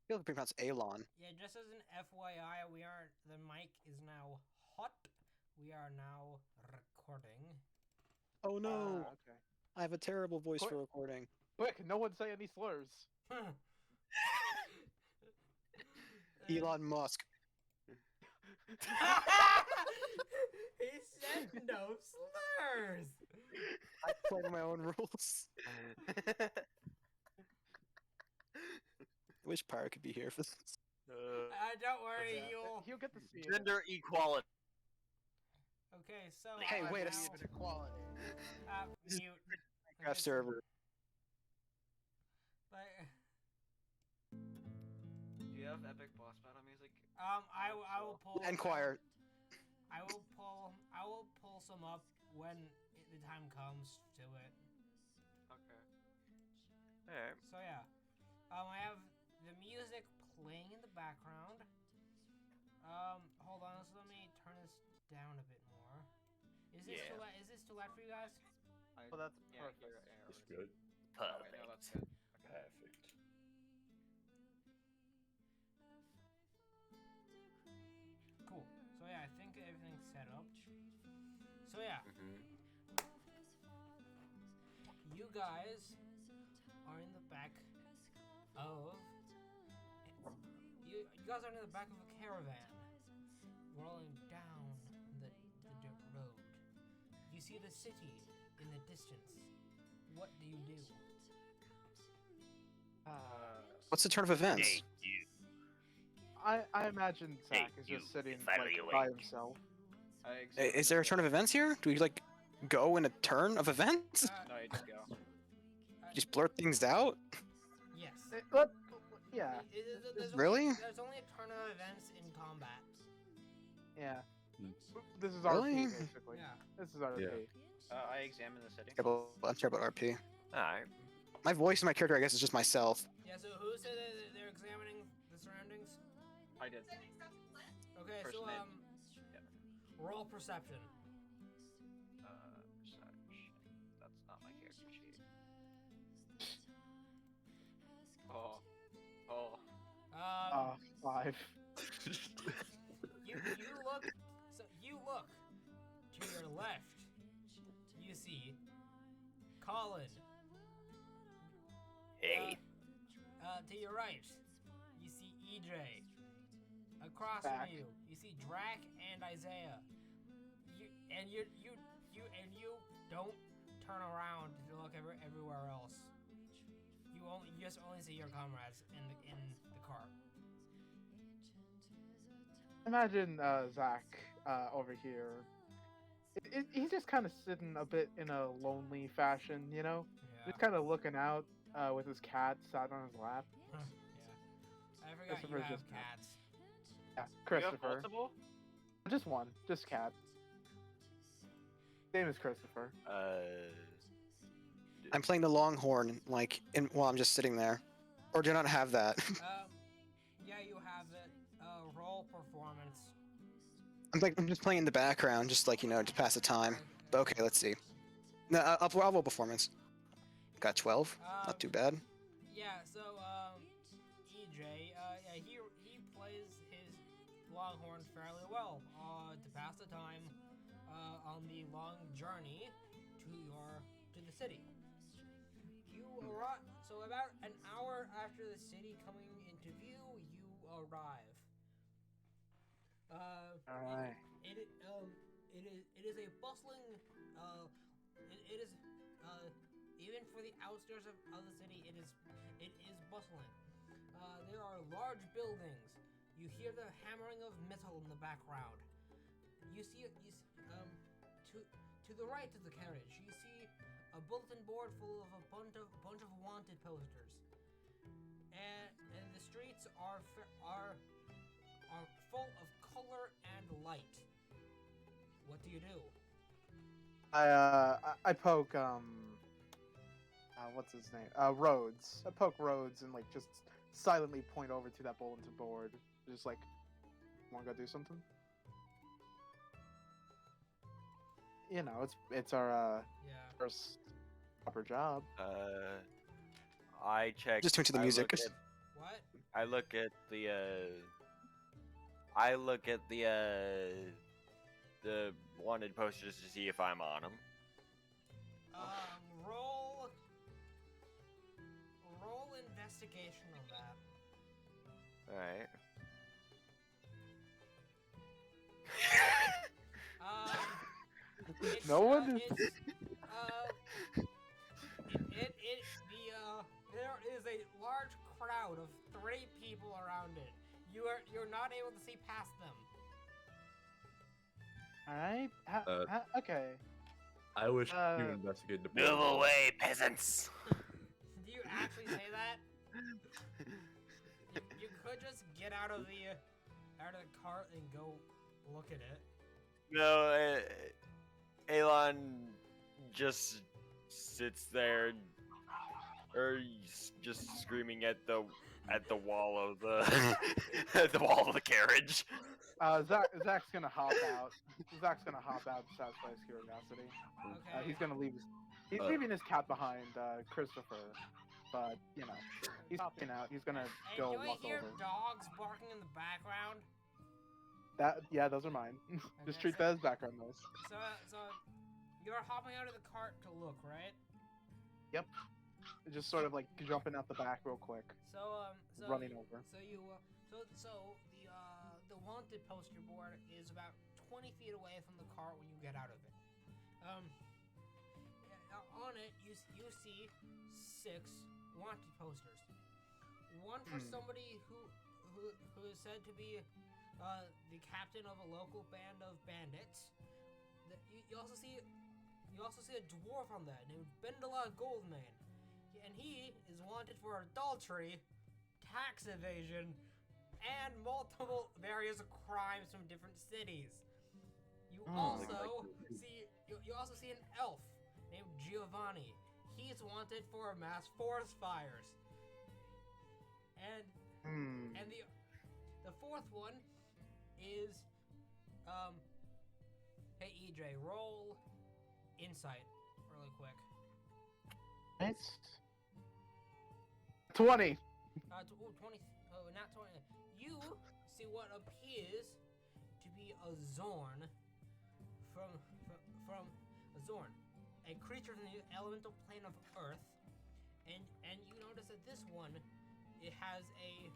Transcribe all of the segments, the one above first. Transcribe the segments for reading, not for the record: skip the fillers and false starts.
feel like we pronounce Alon. Yeah, just as an FYI, the mic is now hot. We are now recording. Oh no! Okay. I have a terrible voice Quick, for recording. quick! No one say any slurs. Elon Musk. He said no slurs. I play by my own rules. I wish Pyro could be here for this. Don't worry, Yeah, you'll. he'll get to see it. Gender equality. Okay, so Hey, wait a now, second. Equality. mute. Minecraft Okay, server. But Do you have epic boss battle music? I will pull. Enquire. I will pull some up when the time comes to it. Okay. Alright. So yeah, I have the music playing in the background. Hold on, so let me turn this down a bit more. Is this Yeah. too loud? Is this too loud for you guys? Well, that's perfect. It's good. Perfect. No, that's good. Perfect. Cool. So yeah, I think everything's set up. So yeah, you guys are in the back of you guys are in the back of a caravan rolling down the dirt road. You see the city in the distance. What do you do? What's the turn of events? Hey, you. I imagine Zach Hey, is you, just sitting finally like, by awake. himself. Is there a turn of events here? Do we like go in a turn of events? No, you just go. Just blurt things out? Yes. Yeah, Really? There's only a turn of events in combat. yeah. Hmm. This is Really? RP basically. Yeah. This is RP. I examine the city. I'm terrible at RP. Alright. My voice and my character, I guess, is just myself. Yeah. So who said that they're examining the surroundings? I did. Okay. So Person roll perception. Perception. That's not my character sheet. Oh. Oh. 5. You look. So you look to your left. You see Colin. Hey. To your right, you see EJ. Across Back. from you, you see Drac and Isaiah. You don't turn around to look everywhere else. You just only see your comrades in the car. Imagine Zach over here. He's just kind of sitting a bit in a lonely fashion, you know? Yeah. Just kind of looking out with his cat sat on his lap. Yeah. I forgot you Christopher's have just- cats. Yeah, You have Christopher. multiple? Just one. Just cat. Name is Christopher. I'm playing the Longhorn, like, while I'm just sitting there. Or do I not have that? Yeah, you have it. Roll performance. I'm just playing in the background, just like, to pass the time. But okay, let's see. No, I'll roll performance. Got 12. Not too bad. Yeah, so EJ, yeah, he plays his Longhorn fairly well to pass the time on the long journey to the city. You arrive. So about an hour after the city coming into view, you arrive. Alright. It is a bustling. It is even for the outskirts of the city. It is bustling. There are large buildings. You hear the hammering of metal in the background. You see to the right of the carriage. You see a bulletin board full of a bunch of wanted posters. And the streets are full of color and light. What do you do? I poke what's his name? Rhodes. I poke Rhodes and like just silently point over to that bulletin board. Just like, wanna go do something? You know, it's our Yeah. first proper job. I check. Just tune to the I music. look at- What? I look at the wanted posters to see if I'm on them. Roll investigation on that. All right. It's, No one is. There is a large crowd of 3 people around it. You're not able to see past them. All right. Okay. I wish Uh, you investigated the Move portal. away, peasants! Do you actually say that? You could just get out of the cart and go look at it. No, Elon just sits there, or just screaming at the wall of the at the wall of the carriage. Zach's gonna hop out. Zach's gonna hop out to satisfy his curiosity. Okay. He's gonna leave. He's Uh. leaving his cat behind, Christopher. But you know, he's hopping out. He's gonna And go do I walk hear over. dogs barking in the background? Yeah, those are mine. Just Okay, treat so- that as background noise. So you're hopping out of the cart to look, right? Just sort of like jumping out the back real quick, So running over. So the wanted poster board is about 20 feet away from the cart when you get out of it. On it you see 6 wanted posters. One for somebody who is said to be the captain of a local band of bandits. You also see a dwarf on that named Bendela Goldmane. And he is wanted for adultery, tax evasion, and multiple various crimes from different cities. You also see an elf named Giovanni. He's wanted for mass forest fires. And the 4th one is hey EJ, roll insight really quick. Nice. 20. 20. Oh, not 20. You see what appears to be a Zorn from a Zorn, a creature from the elemental plane of Earth, and you notice that this one, it has a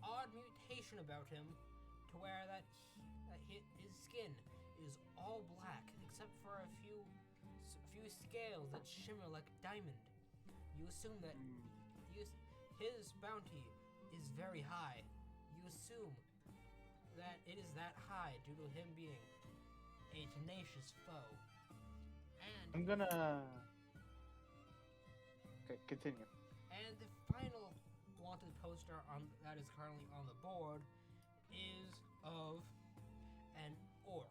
odd mutation about him, to where that his skin is all black except for a few scales that shimmer like diamond. You assume that his bounty is very high. You assume that it is that high due to him being a tenacious foe. And I'm gonna. Okay, continue. And the final wanted poster that is currently on the board is of an orc.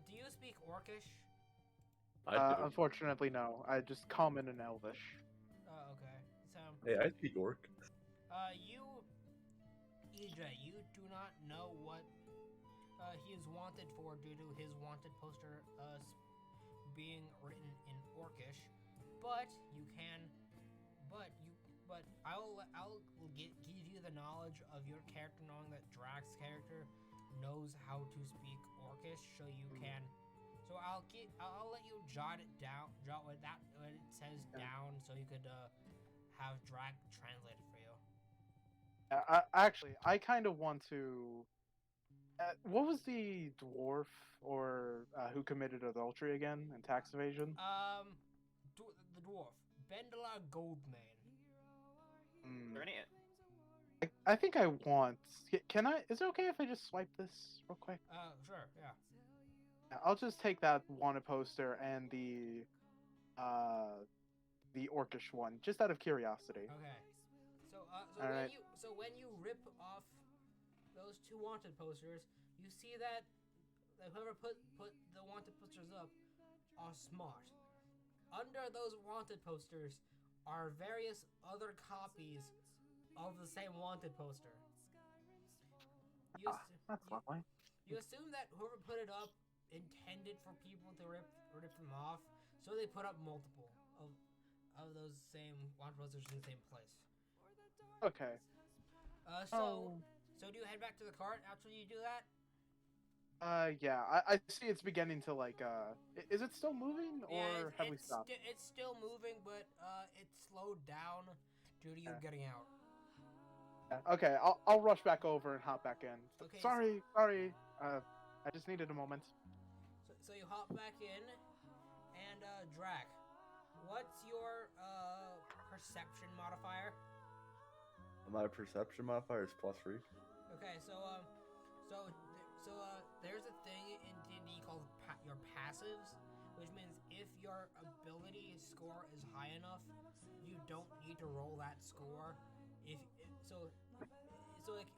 Do you speak Orcish? I do. Unfortunately, no. I just common and Elvish. Okay. So, Hey, I speak orc. EJ, you do not know what he is wanted for due to his wanted poster being written in Orcish, but I'll give you the knowledge of your character knowing that Drax's character knows how to speak Orcish, so you can. So I'll let you jot it down, what it says down, so you could have Drax translate it for you. I kind of want to. What was the dwarf or who committed adultery again and tax evasion? The dwarf, Bendela Goldmane. Turn it. I think I want. Can I? Is it okay if I just swipe this real quick? Sure, yeah. I'll just take that wanted poster and the orcish one, just out of curiosity. Okay. So Alright. when you rip off those 2 wanted posters, you see that whoever put the wanted posters up are smart. Under those wanted posters are various other copies of the same wanted poster. That's lovely. You assume that whoever put it up intended for people to rip them off, So they put up multiple of those same wanted posters in the same place. Okay. So do you head back to the cart after you do that? Yeah, I see it's beginning to like, is it still moving, or have we stopped? It's still moving, but it's slowed down due to you getting out. Okay, I'll rush back over and hop back in. Okay, Sorry. I just needed a moment. So you hop back in, and Drac, what's your perception modifier? My perception modifier is +3. Okay, so there's a thing in D&D called your passives, which means if your ability score is high enough, you don't need to roll that score. It's like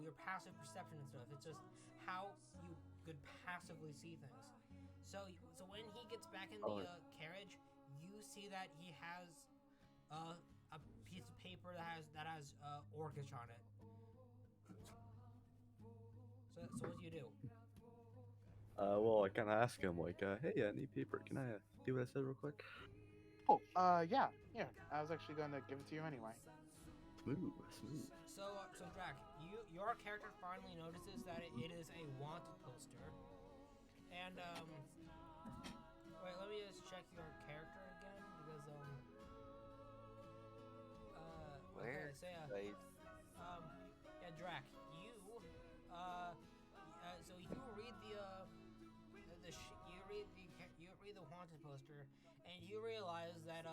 your passive perception and stuff. It's just how you could passively see things. So when he gets back in the carriage, you see that he has a piece of paper that has Orcish on it. So what do you do? Well, I kind of ask him like, hey, I need paper. Can I do what I said real quick? Oh, yeah. I was actually going to give it to you anyway. Smooth. So Drac, your character finally notices that it is a wanted poster, and wait, let me just check your character again because Where? Okay, so yeah, Drac, you so you read you read the wanted poster, and you realize that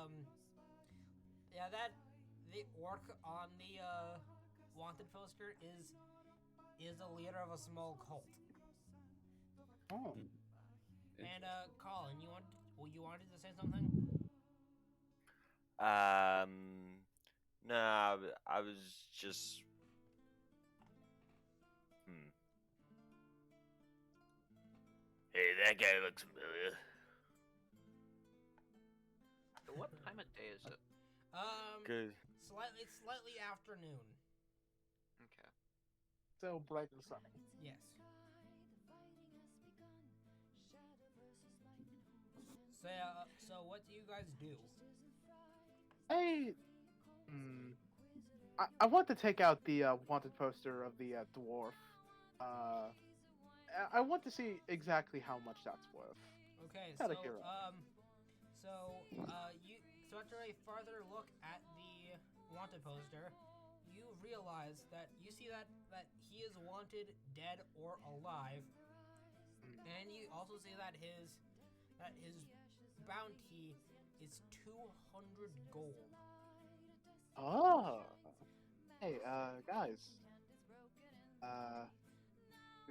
that the orc on the wanted poster is a leader of a small cult. Oh. And Colin, you wanted to say something? No, I was just. Hey, that guy looks familiar. What time of day is it? Good. Slightly afternoon. Okay. So bright and sunny. Yes. So what do you guys do? I want to take out the wanted poster of the dwarf. I want to see exactly how much that's worth. Okay, Out so of curiosity. so after a further look at the wanted poster, you realize that you see that he is wanted dead or alive, and you also see that his bounty is 200 gold. Oh. Hey, guys.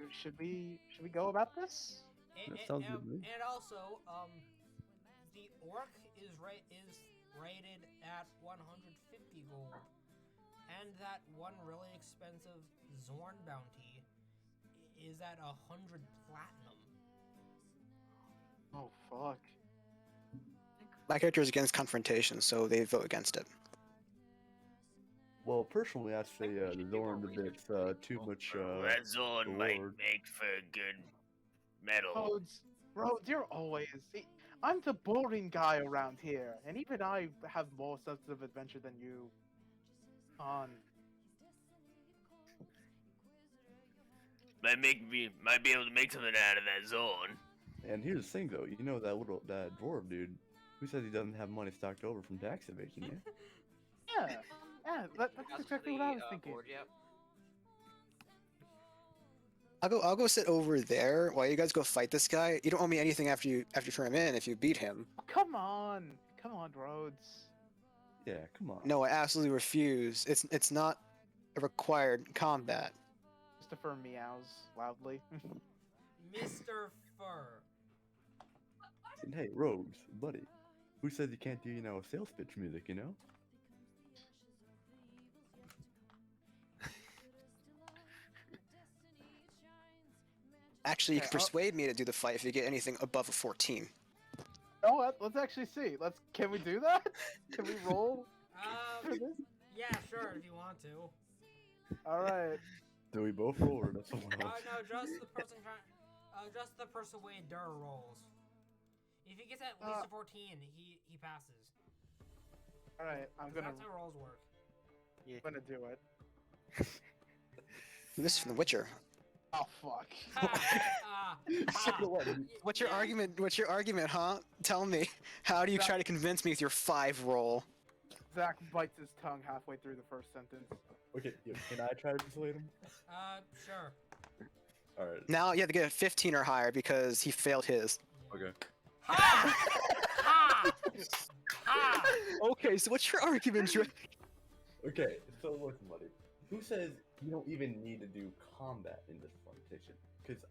Should we go about this? And, That sounds good to me. and also, the orc is rated at 150 gold, and that one really expensive Zorn bounty is at 100 platinum. Oh fuck. My character is against confrontation, so they vote against it. Well, personally, I'd say think we the should do more Zorn's a bit research too much. That Zorn might reward. make for good metal. Rhodes, you're always. See, I'm the boring guy around here, and even I have more sense of adventure than you. Might be able to make something out of that Zorn. And here's the thing, though. You know that dwarf dude who says he doesn't have money stocked over from tax evasion, yeah? That's exactly what I was thinking. Board yet? I'll go sit over there while you guys go fight this guy. You don't owe me anything after you turn him in if you beat him. Come on, Rhodes. Yeah, come on. No, I absolutely refuse. It's not a required combat. Christopher meows loudly. Mr. Fur. And hey, Rogues, buddy, who says you can't do, sales pitch music, Actually, you can Okay, persuade me to do the fight if you get anything above a 14. Oh, let's actually see. Can we do that? Can we roll for this? Yeah, sure, if you want to. All right. Do we both roll or that's someone else? No, just the persuader rolls. If he gets at least Uh, a 14, he passes. All right, I'm 'Cause gonna That's how rolls work. do it. This is from The Witcher. Oh fuck. Ha! What's your Yeah. argument? What's your argument, huh? Tell me. How do you That- try to convince me with your 5 roll? Zach bites his tongue halfway through the first sentence. Okay, can I try to persuade him? Sure. All right. Now you have to get a 15 or higher because he failed his. Okay. Ha! Ha! Ha! Okay, so what's your argument, Drake? Okay. So listen, buddy. Who says you don't even need to do combat in this competition? Because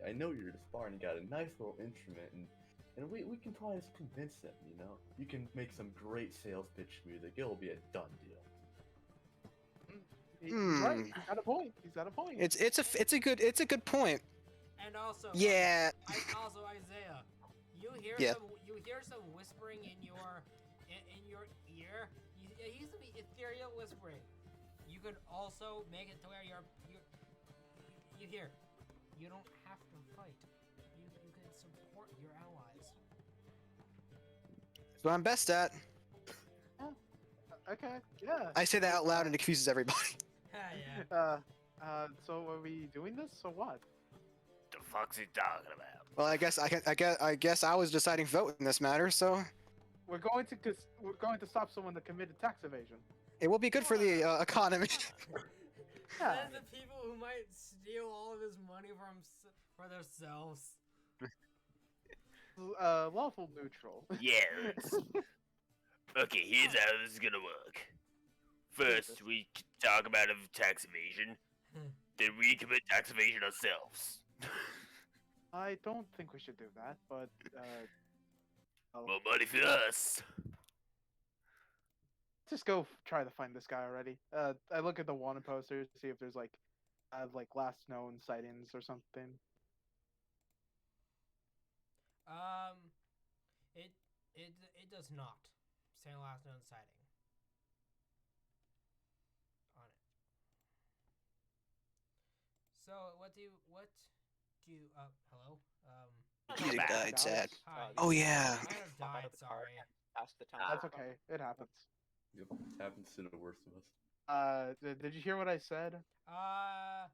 I know you're just sparring. You got a nice little instrument, and we can probably just convince them. You know, you can make some great sales pitch music. It'll be a done deal. He's right. Hmm. He's got a point. He's got a point. It's a good point. And also, Yeah. also Isaiah, you hear Yeah. some whispering in your ear. It used to be ethereal whispering. You could also make it to where you hear. You don't have to fight. You can support your allies. That's what I'm best at. Okay. Yeah. I say that out loud and it confuses everybody. Yeah. So are we doing this or what? The fuck's he talking about? Well, I guess I was deciding vote in this matter, so We're going to stop someone that committed tax evasion. it will be good for the economy. Yeah. That's the people who might steal all of his money for themselves. Lawful neutral. Yeah. Okay, here's how this is gonna work. First, we talk about tax evasion. Then we commit tax evasion ourselves. I don't think we should do that, but More money for us. just go try to find this guy already. I look at the wanted posters to see if there's like last known sightings or something. It does not say last known sighting on it. So hello? Music Back. died, sad. Hi. Oh, yeah. I might have died, sorry. Pass the time. That's okay. It happens. Yep, happens to the worst of us. Did you hear what I said? Uh,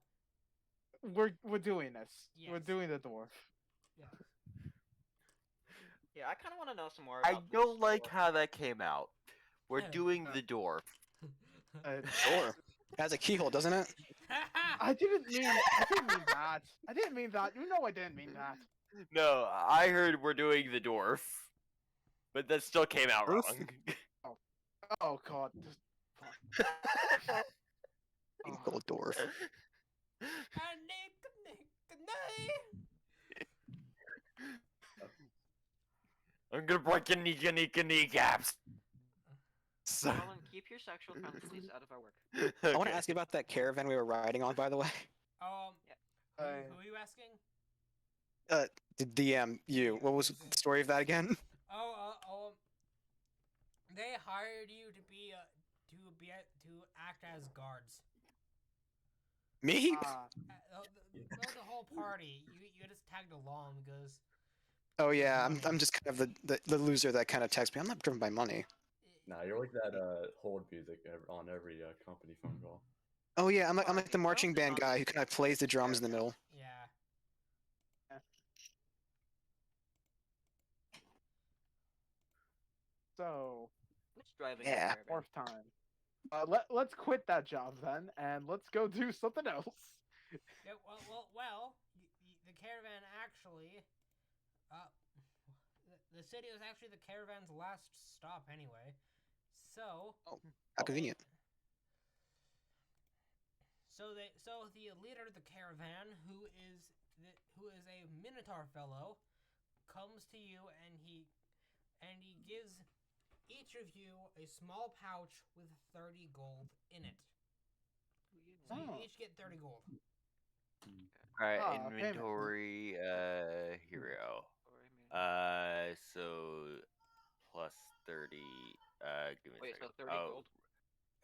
We're doing this. We're Yes. doing the dwarf. Yeah, I kind of want to know some more. I about don't this like dwarf. how that came out. We're Yeah. doing the dwarf. Sure. It has a keyhole, doesn't it? I didn't mean that. I didn't mean that. You know I didn't mean that. No, I heard we're doing the dwarf, but that still came out Oof. wrong. Oh god. Fuck. Big Oh. old dwarf. I'm gonna break your kneecaps. So, Colin, keep your sexual fantasies out of our work. I want to ask you about that caravan we were riding on, by the way. Who are you asking? The DM, you. What was the story of that again? They hired you to act as guards. Me? The whole party. You just tagged along because Oh yeah, I'm just kind of the loser that kind of texts me. I'm not driven by money. Nah, you're like that hold music on every company phone call. Oh yeah, I'm like the marching band guy who kind of plays the drums in the middle. yeah. So Who's driving Yeah. the caravan? dwarf time. Let's quit that job then, and let's go do something else. Yeah, the caravan actually, the city was actually the caravan's last stop anyway. So. How convenient. So the leader of the caravan, who is a Minotaur fellow, comes to you and he gives each of you a small pouch with 30 gold in it. So you Oh. each get 30 gold. Alright, Ah, payment. inventory, here we go. So, plus 30, give me a Wait, so second. 30 Oh. gold?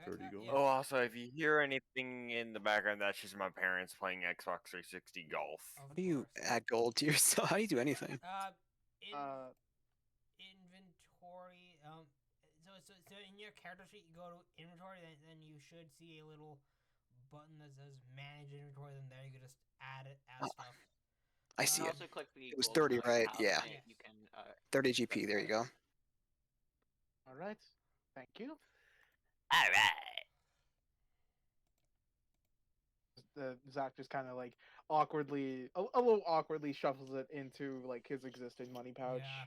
30 gold? Yeah. Oh, also, if you hear anything in the background, that's just my parents playing Xbox 360 Golf. Of How do you course. add gold to yourself? How do you do anything? in Uh, inventory. So in your character sheet, you go to inventory, then you should see a little button that says manage inventory. Then there you can just add Oh, stuff. I You see can it. also click the It was golden 30, right? tab Yeah. and Yes. you can 30 GP. There you go. all right. Thank you. All right. Zach just kind of like awkwardly, a little awkwardly shuffles it into like his existing money pouch. Yeah.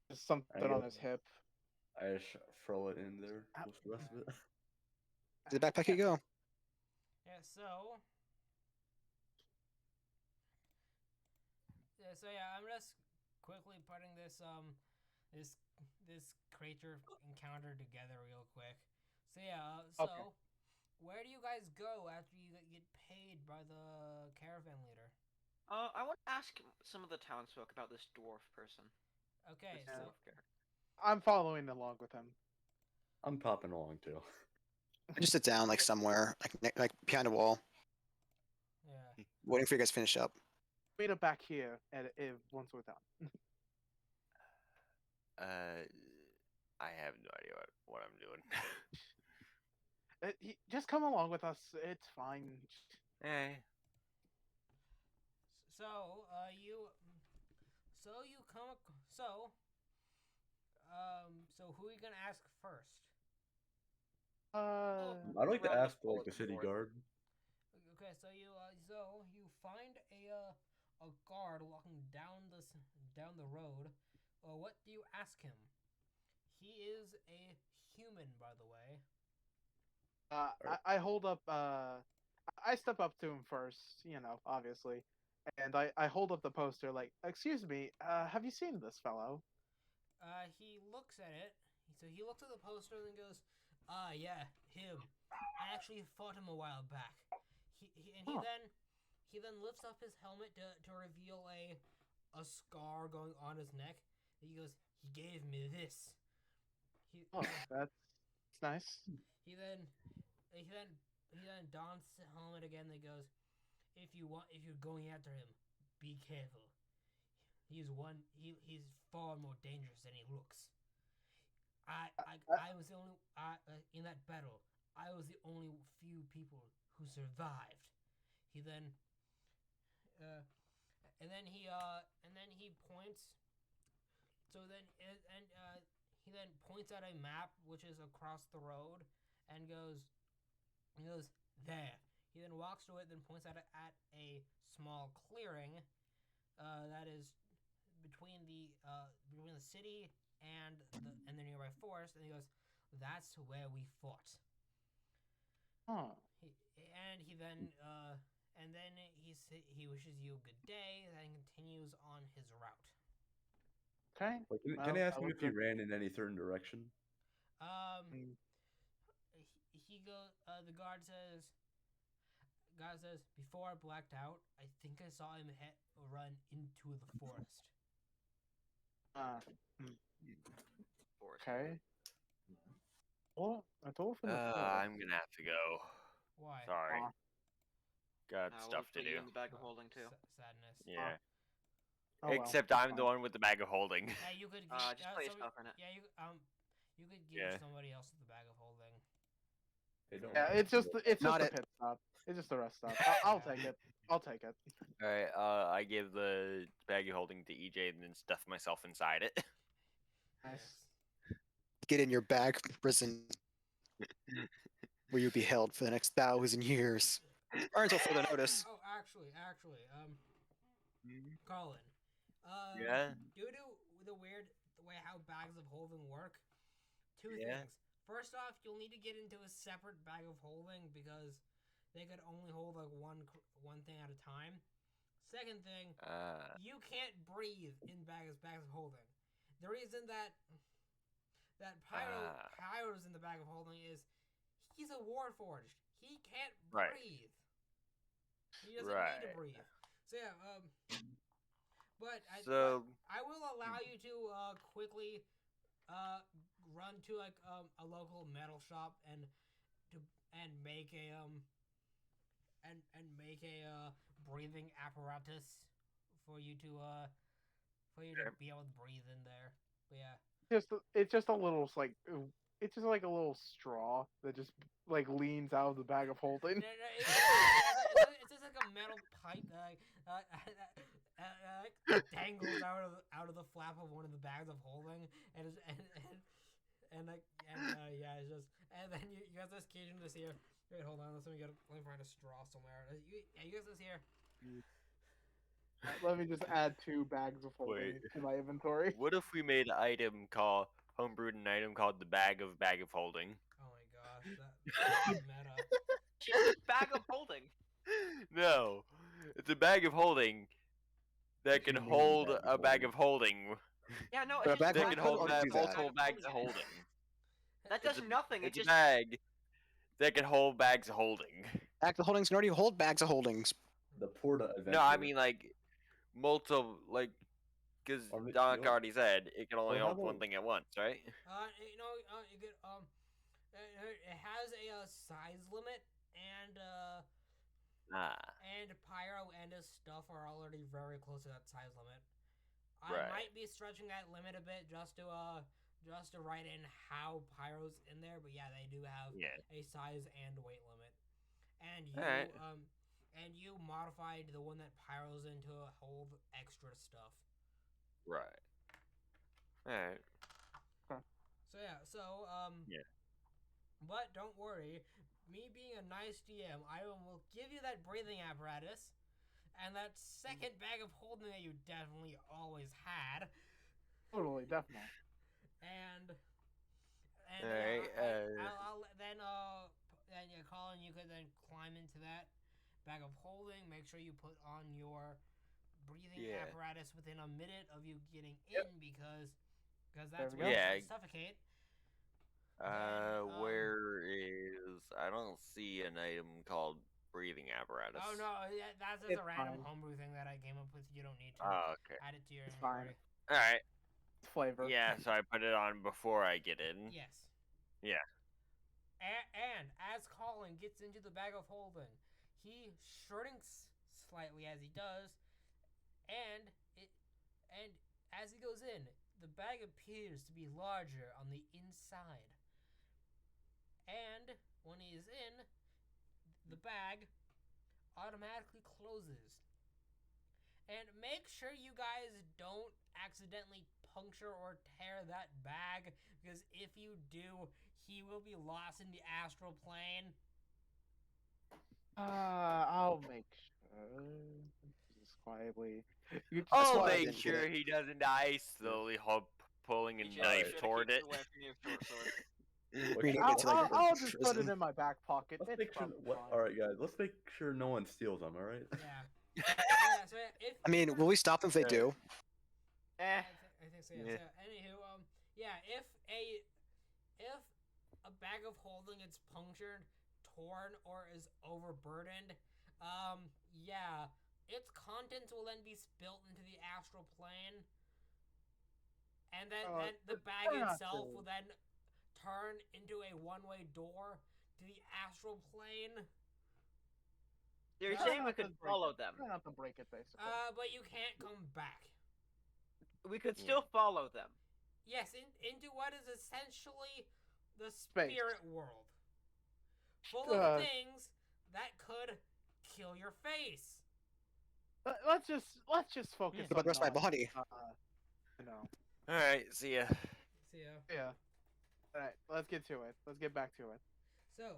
Just something on his hip. I just throw it in there with the rest of it. The backpack you go. Yeah. So. Yeah. I'm just quickly putting this this creature encounter together real quick. So yeah. Okay. Where do you guys go after you get paid by the caravan leader? I want to ask some of the townsfolk about this dwarf person. Okay. This So. dwarf character. I'm following along with him. I'm popping along too. I just sit down like somewhere, like behind a wall, Yeah. waiting for you guys to finish up. Meet up back here once we're done. I have no idea what I'm doing. Just come along with us. It's fine. Eh. So you come. So who are you gonna ask first? I'd like to Around the ask like the bulletin city board. guard. Okay, so you find a guard walking down the road. What do you ask him? He is a human, by the way. I hold up. I step up to him first. Obviously, and I hold up the poster. Like, excuse me. Have you seen this fellow? He looks at it. So he looks at the poster and goes, yeah, him. I actually fought him a while back. Huh. He then lifts up his helmet to reveal a scar going on his neck. He goes, he gave me this. Oh, that's nice. He then dons the helmet again. And goes, if you're going after him, be careful. He's far more dangerous than he looks. I was the only in that battle. I was the only few people who survived. He then and then he points. So then he then points at a map which is across the road and goes there. He then walks to it, then points at a small clearing that is between the city and the nearby forest, and he goes, "That's where we fought." Huh. He wishes you a good day, and continues on his route. Okay. Like, can Well, I ask that him was if he good. ran in any certain direction? Mm. He goes. The guard says. Before I blacked out, I think I saw him run into the forest. Forest. Okay. Well, a dolphin. I'm gonna have to go. Why? Sorry. Got We'll stuff just to put you do. in the bag of holding too. Sadness. Yeah. Oh, well, Except that's I'm the fine. one with the bag of holding. Yeah, you could. Just play somebody- yourself in it. Yeah, you could give Yeah. somebody else the bag of holding. Hey, don't Yeah, worry. it's just Not a it. pit stop. It's just a rest stop. I'll take it. I'll take it. Alright, I give the bag of holding to EJ and then stuff myself inside it. Nice. Get in your bag prison where you'll be held for the next 1,000 years. Or until further notice. Oh, actually, Colin. Yeah? Due to the way how bags of holding work, two Yeah. things. First off, you'll need to get into a separate bag of holding because they could only hold like one thing at a time. Second thing, you can't breathe in bags of holding. The reason that Pyro's in the bag of holding is he's a Warforged. He can't Right. breathe. He doesn't need to Right. breathe. So yeah, but So, I will allow you to quickly run to like a local metal shop and make a breathing apparatus for you to for you to be able to breathe in there. But yeah. It's just a little it's just like a little straw that just like leans out of the bag of holding. No, it's just like a metal pipe that dangles out of the flap of one of the bags of holding, and yeah, it's just, and then you guys just occasion this here. Wait, hold on, let me find a straw somewhere. You guys this here. Let me just add 2 bags of holding Wait. to my inventory. What if we made an item called homebrewed an item called the bag of holding? Oh my gosh, that's meta. Just bag of holding. No, it's a bag of holding that can You mean hold bag of a bag holding. of holding. Yeah, no, But a it's just bag That of can holding hold could do that. multiple bags of holding. That does nothing. It It's a just bag that can hold bags of holding. Bags of holdings can already hold bags of holdings. The Porta Adventure. No, I mean like multiple, like, because Or ma- Doc you know- already said it can only or how hold one about- thing at once, right? You know, you could it has a size limit, and Pyro and his stuff are already very close to that size limit. I Right. might be stretching that limit a bit just to write in how Pyro's in there, but yeah, they do have Yeah. a size and weight limit. And you Alright. and you modified the one that Pyro's in to hold extra stuff. Right. Alright. So yeah, Yeah. But don't worry, me being a nice DM, I will give you that breathing apparatus, and that second bag of holding that you definitely always had, Totally, definitely. and Alright, then yeah, Colin, you could then climb into that bag of holding. Make sure you put on your breathing Yeah. apparatus within a minute of you getting in, because that's There we where go. you Yeah. suffocate. Where is? I don't see an item called breathing apparatus. Oh no, that's just It's a random fine. homebrew thing that I came up with. You don't need to Oh, okay. add it to your It's fine. inventory. Alright. It's flavor. Yeah, so I put it on before I get in. Yes. Yeah. And as Colin gets into the bag of holding, he shrinks slightly as he does, and as he goes in, the bag appears to be larger on the inside. And when he is in, the bag automatically closes. And make sure you guys don't accidentally puncture or tear that bag, because if you do, he will be lost in the astral plane. I'll make sure. Just quietly. You just I'll why I make didn't get sure it. he doesn't die. Slowly pulling a You knife should've toward kept it. away from your short sword. We need to I'll, get to like I'll just put it prison. in my back pocket. Let's It's make sure. probably fine. All right, guys. Let's make sure no one steals them. All right. Yeah. Yeah, so if I mean, will we stop them if they do? Eh. I think so. Yeah. Yeah. So, anywho, yeah, if a bag of holding gets punctured, torn, or is overburdened, yeah, its contents will then be spilt into the astral plane, and then the bag not itself to- will then turn into a one-way door to the astral plane. You're Try saying we not to could break follow it. them. Try not to break it, basically. But you can't come back. We could still follow them. Yes, into what is essentially the Space. spirit world, full of Uh, things that could kill your face. Let's just focus What about on the rest of my not, body? you know. Alright, see ya. So yeah. Yeah. All right. Let's get to it. Let's get back to it. So,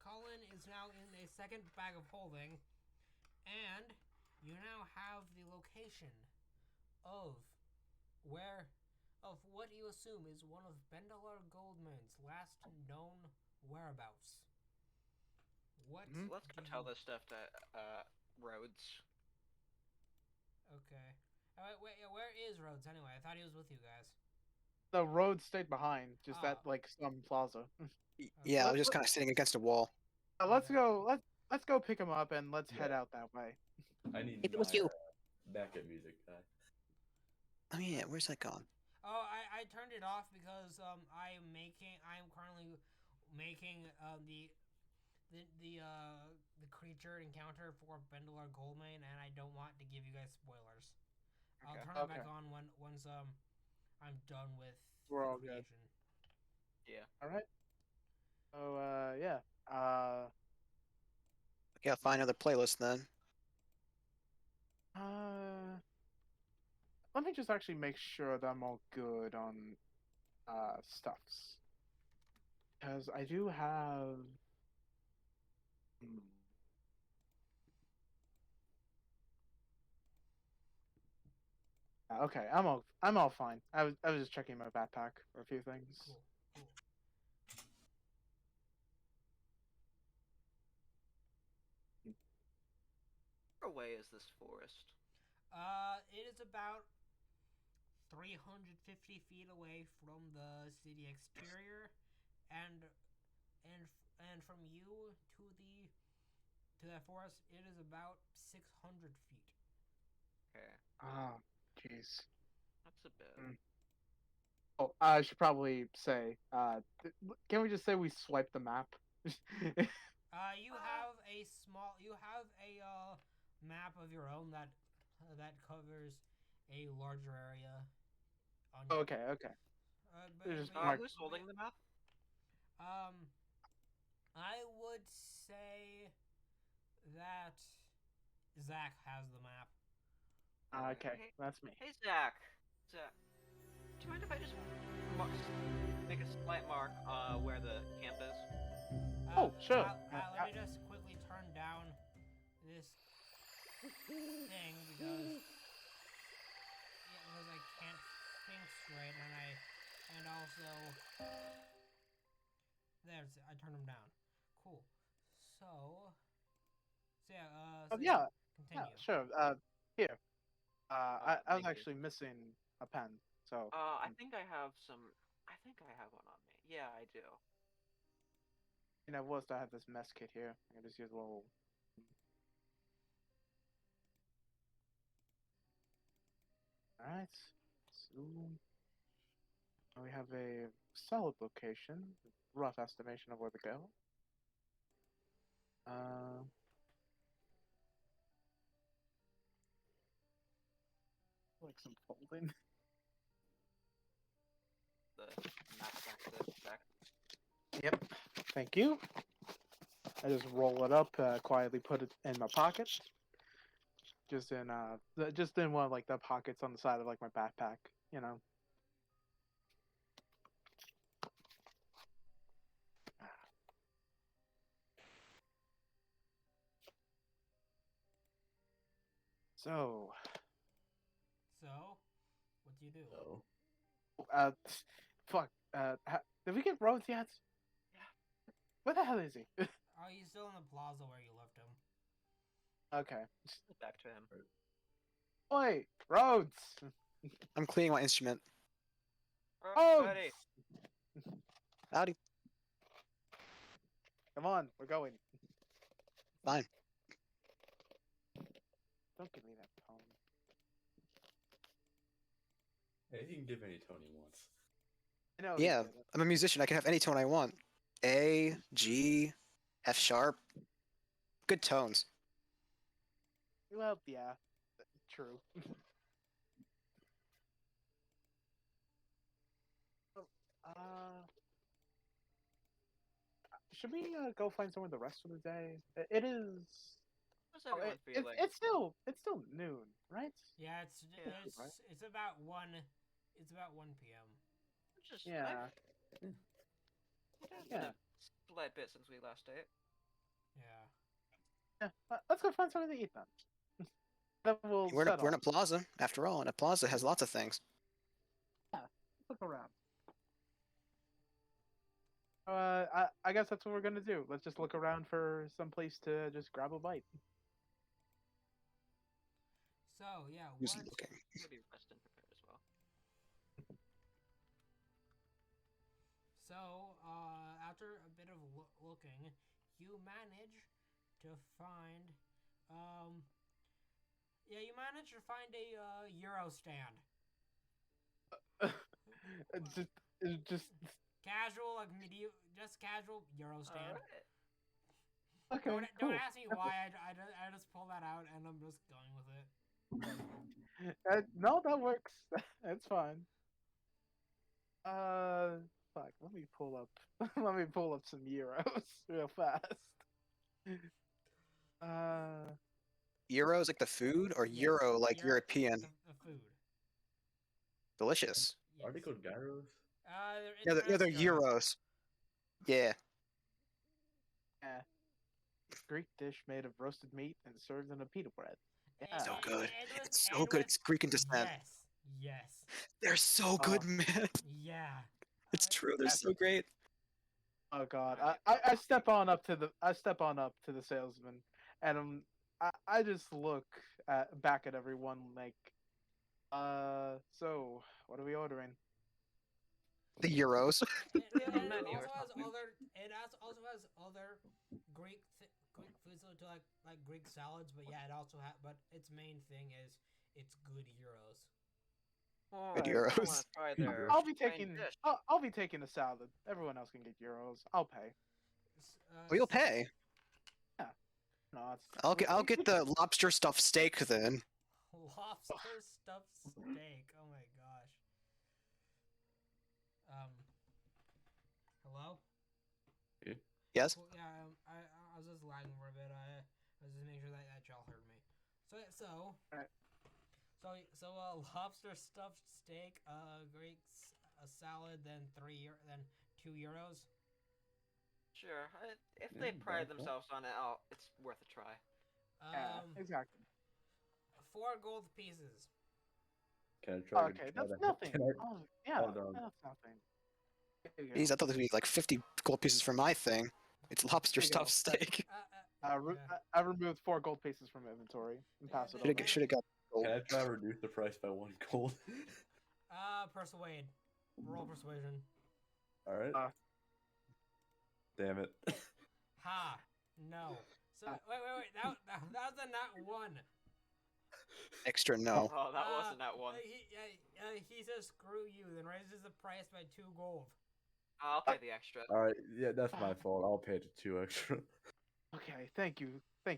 Colin is now in a second bag of holding, and you now have the location of what you assume is one of Bendalar Goldman's last known whereabouts. What? Mhm. Let's go do tell you- this stuff to Rhodes. Okay. Wait, where is Rhodes anyway? I thought he was with you guys. The road stayed behind, just Ah. at like some plaza. Yeah, I was Let's- just kind of sitting against a wall. Let's go. Let's go pick him up and let's head Yeah. out that way. I need Keep it with my, you. backup music guy. Oh yeah, where's that gone? Oh, I turned it off because I'm currently making the the creature encounter for Bendler Goldmane, and I don't want to give you guys spoilers. I'll Okay. turn it back Okay. on once I'm done with We're the all good. creation. All right. So yeah. Okay, I'll find another playlist then. Let me just actually make sure that I'm all good on stuffs. Because I do have okay, I'm all fine. I was just checking my backpack for a few things. Cool. Where away is this forest? It is about 350 feet away from the city exterior, and from you to that forest, it is about 600 feet. Okay, Ah, jeez. that's a bit. Oh, I should probably say, can we just say we swipe the map? You have a map of your own that covers a larger area. On your, Okay. There's yeah, Who's holding the map? I would say that Zach has the map. Okay, Hey, that's me. hey Zach. Zach, do you mind if I just make a slight mark where the camp is? Oh, sure. Let me just quickly turn down this thing because I can't think straight, and also I turned them down. Cool. So yeah. Yeah, Continue. sure. Here. I was Thank you. actually missing a pen, so. I think I have some. I think I have one on me. Yeah, I do. You know, worst I have this mess kit here. I can just use a little. Alright. So we have a solid location, rough estimation of where to go. Like some folding. The map back. Yep. Thank you. I just roll it up, quietly put it in my pocket. Just in one of like the pockets on the side of like my backpack, you know. So, what do you do? No. fuck. Did we get Rhodes yet? Yeah. Where the hell is he? Oh, he's still in the plaza where you left him. Okay. Back to him. Oi, Rhodes. I'm cleaning my instrument. Oh, Buddy. Howdy. come on, we're going. Fine. Don't give me that tone. Hey, he can give any tone he wants. I know. he Yeah, did it. I'm a musician. I can have any tone I want. A, G, F sharp. Good tones. Well, yeah, true. Should we go find somewhere the rest of the day? It is. How's everyone feeling? It's still noon, right? Yeah, right? it's about 1 p.m. Just, Yeah. It has been Yeah. a slight bit since we last ate. Yeah. Yeah. Let's go find something to eat then. Then we'll We're settle. in a plaza, after all, and a plaza has lots of things. Look around. I guess that's what we're gonna do. Let's just look around for some place to just grab a bite. So yeah, Who's what? looking? Maybe rest and prepare as well. So after a bit of looking, you manage to find you manage to find a Euro stand. just Casual, like just casual Euro stand. Alright. Okay, Don't cool. ask me why. I just pull that out and I'm just going with it. No, that works. That's fine. Fuck. Let me pull up. Let me pull up some euros real fast. Euros like the food, or Yes, Euro like Euro- European? The food. Delicious. Are they Yes. called gyros? Yeah, they're euros. Yeah. Greek dish made of roasted meat and served in a pita bread. Yeah. So good. with- It's so and good. with- It's Greek in descent. Yes. Yes. They're so good, man. Yeah. It's true. They're so great. Oh god. Alright, I step on up to the salesman, and I just look back at everyone like, so what are we ordering? The euros. And Menu it or also has something. other. It also has other Greek Greek foods to like Greek salads, but yeah, it also but its main thing is it's good euros. Oh, Good I euros. want to try their I'll be main taking dish. I'll be taking a salad. Everyone else can get euros. I'll pay. Oh, you'll pay. No, it's I'll get the lobster stuffed steak then. Lobster stuffed steak. Oh my gosh. Hello? Yes. Well, yeah, I was just lagging for a bit. I was just making sure that y'all heard me. Alright. So lobster stuffed steak, Greek salad, then then €2. Sure. If Yeah, they pride that's themselves on it, it's worth a try. Yeah, exactly. 4 gold pieces. Can I try? Okay, try that's to- nothing. Can I, Oh, yeah, hold on. that's nothing. Here you go. Jeez, I thought there would be like 50 gold pieces for my thing. It's lobster There you go. stuffed steak. I removed 4 gold pieces from inventory and passed it over. Should have got gold. can I try to reduce the price by 1 gold? Persuade. Roll persuasion. All right. Damn it. Ha! No. So wait. That was a nat 1. Extra no. Oh, that wasn't that one. He says screw you, then raises the price by 2 gold. I'll pay the extra. All right. Yeah, that's my fault. I'll pay the 2 extra. Okay, thank you. So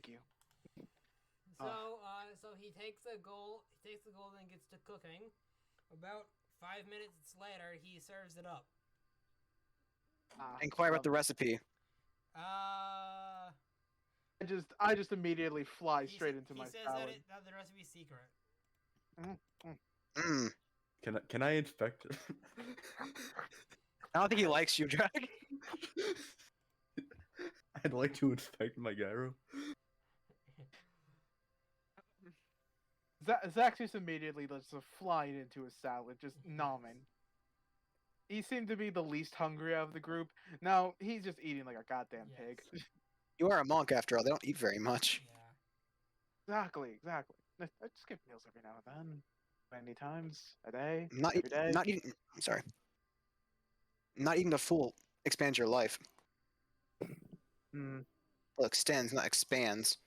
he takes the gold. And gets to cooking. About 5 minutes later, he serves it up. Inquire about the recipe. I just immediately fly He straight sa- into he my says salad. that the recipe's secret. Mm. Can I inspect it? I don't think he likes you, Jack. I'd like to inspect my gyro. Zach just immediately just flying into his salad, just nomming. He seemed to be the least hungry of the group. Now he's just eating like a goddamn pig. Yes. You are a monk after all. They don't eat very much. Yeah. Exactly. I just skip meals every now and then, many times a day, Not every day. not eating. I'm sorry. Not eating a full expands your life. Mm. Well, extends, not expands.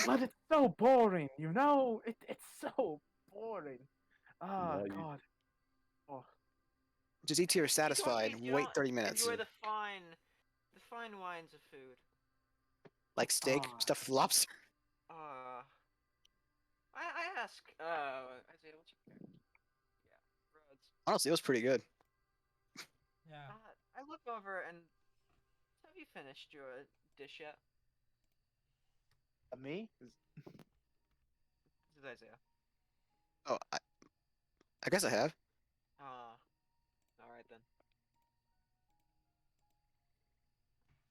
But it's so boring, you know. It's so boring. Oh No, you- God. Just eat till you're satisfied. You Wait don't 30 minutes. Enjoy the fine wines of food. Like steak, Ah. stuffed with lobster. I ask, Isaiah, what's your pick? Yeah, Rhodes. Honestly, it was pretty good. Yeah. I look over and have you finished your dish yet? Me? This is Isaiah. Oh, I guess I have. All right then.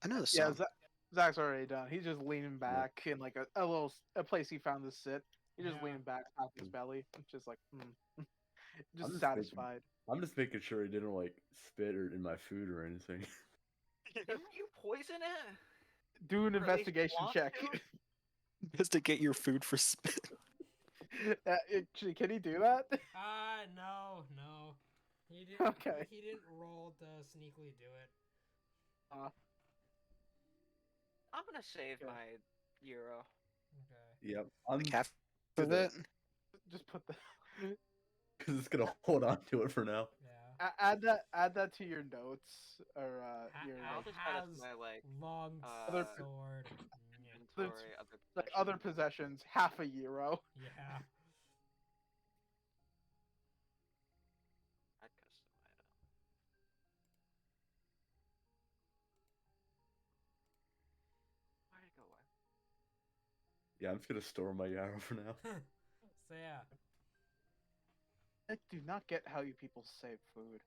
I know this Yeah, song. Zach's already done. He's just leaning back in like a place he found to sit. He's just Yeah. leaning back, on his belly, just like, just just satisfied. I'm just making sure he didn't like spit or in my food or anything. Didn't you poison it? Do an Or at least investigation want check. to? Just to get your food for spit. Can he do that? No. He didn't. Okay. He didn't roll to sneakily do it. I'm gonna save Okay. my euro. Okay. Yep. I'm Like half of gonna- it. Just put the. Because it's gonna hold on to it for now. Yeah. Add that to your notes or your I'll like, just add it has to my like long Other- sword. Yeah. inventory, like other possessions, half a euro. Yeah. Add custom item. Where'd it go away? Yeah, I'm just gonna store my arrow for now. So yeah. I do not get how you people save food.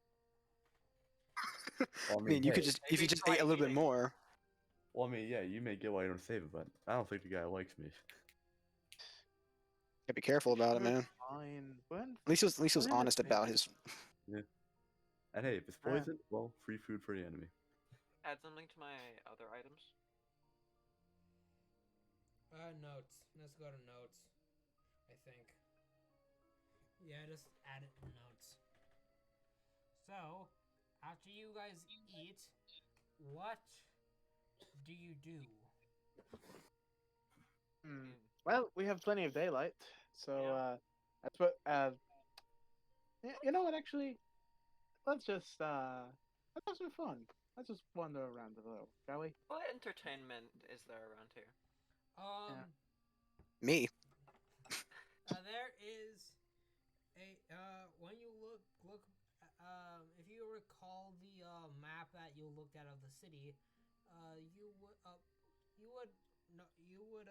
Well, I mean, you could hey, just if you maybe just try ate a little bit eating. more. well, I mean, yeah, you may get why you don't save it, but I don't think the guy likes me. Gotta be careful about it, Sugar, man. Fine. When? At least he was When honest is it? about his. And hey, if it's Yeah. poison, well, free food for the enemy. Add something to my other items. Notes. Let's go to notes. I think. Yeah, just add it in notes. So, after you guys eat, what do you do? Hmm. Well, we have plenty of daylight, so Yeah. that's what. You know what? Actually, let's just let's have some fun. Let's just wander around a little, shall we? What entertainment is there around here? Me. There is a when you look if you recall the map that you looked at of the city, you would no, you would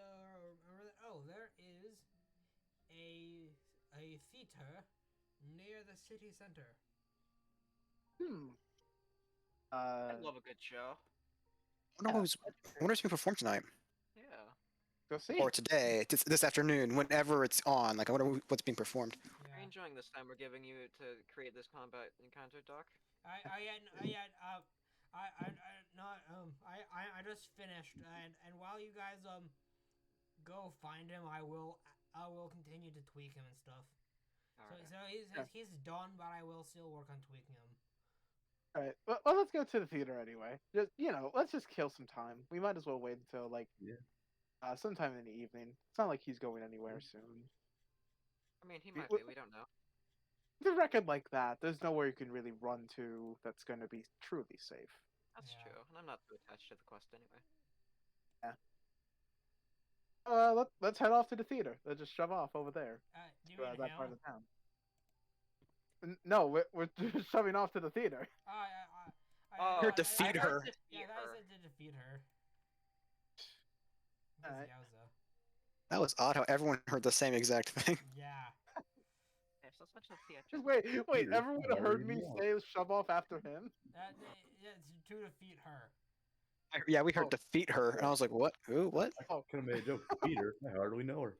remember that. Oh, there is a theater near the city center. Hmm. I love a good show. I wonder who's being performed tonight Yeah. Go see. or today, this afternoon, whenever it's on. Like I wonder what's being performed. Are you Yeah. enjoying this time we're giving you to create this combat encounter, Doc? I just finished, and while you guys go find him, I will continue to tweak him and stuff. Alright. He's done, but I will still work on tweaking him. All right. Well, let's go to the theater anyway. Just let's just kill some time. We might as well wait until like Yeah. Sometime in the evening. It's not like he's going anywhere soon. I mean, he might be. We don't know. With a record like that, there's nowhere you can really run to that's going to be truly safe. That's Yeah. true, and I'm not too attached to the quest anyway. Let's head off to the theater. Let's just shove off over there. Do you To, mean that him? part of the town. No, we're just shoving off to the theater. Or defeat her. Yeah, that was it to defeat her. That's Alright. Yowza. That was odd how everyone heard the same exact thing. Yeah. Yeah, so much of theater. Just wait. Peter, Everyone I heard already me know. say shove off after him. It's to defeat her. Yeah, we heard Oh. defeat her, and I was like, what? Who? What? I could have made a joke. Peter, I hardly know her.